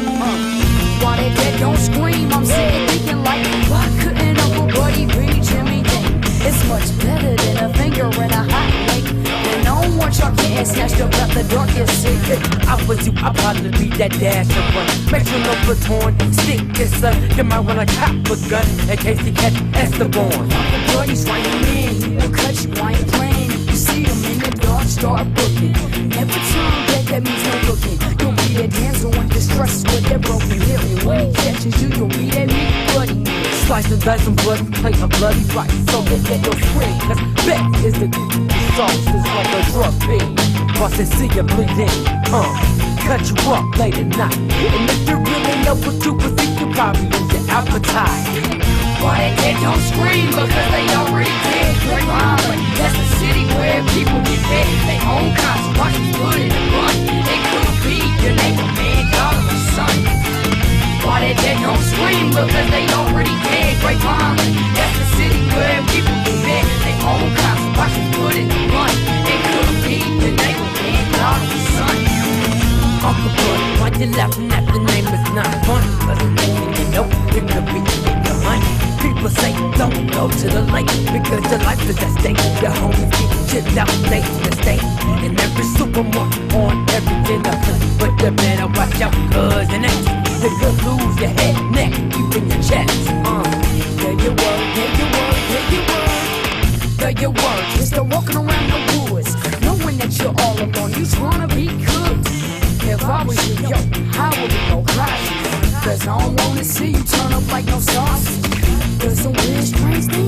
S12: Why they don't scream? I'm sitting thinking like, why couldn't Uncle Buddy reach Jimmy Dean? It's much better than a finger in a hot lake. And no one y'all getting snatched up at the darkest secret.
S13: I was you, I'd probably be that dash of one. Metro no baton, stick this son. You might wanna cop a gun in case he catch Esteban.
S12: Uncle Buddy's right in, he will cut you, I ain't playing. You see him in the dark, start booking. Every time that means no looking. You'll be that damsel in distress with that broken hip. And when he catches you, you'll be that big bloody.
S13: Slice and dice and blood, play a bloody fight. So they get your spring, cause bet is the sauce is like a drug fiend. Once they see you bleeding, cut you up late at night. And if you really know what you was eating, you probably lose your appetite.
S12: Why they don't scream because they already dead. Great Island, that's the city where people get fed. They own cops, watch them put in a bun. They could be your neighbor, man, daughter or son. Why they don't scream because they already dead. Great Island, that's the city where people get fed. They own cops, watch them put in a bun. They could be your neighbor, man, daughter or son.
S13: Uncle Buddy, why you laughing at the name is not funny? Cause you know it could be in your money. People say don't go to the lake because your life is at stake. Your homies get chipped out late in the state. And every supermarket on everything up. But you better watch out, cause in that you could lose your head, neck, even your chest.
S12: There you were, there you were, there you were. There you were, just walking around the woods, knowing that you're all alone. You trying to be good. If I was you, yo, I wouldn't go crazy. Cause I don't wanna see you turn up like no sausage. There's some weird strange things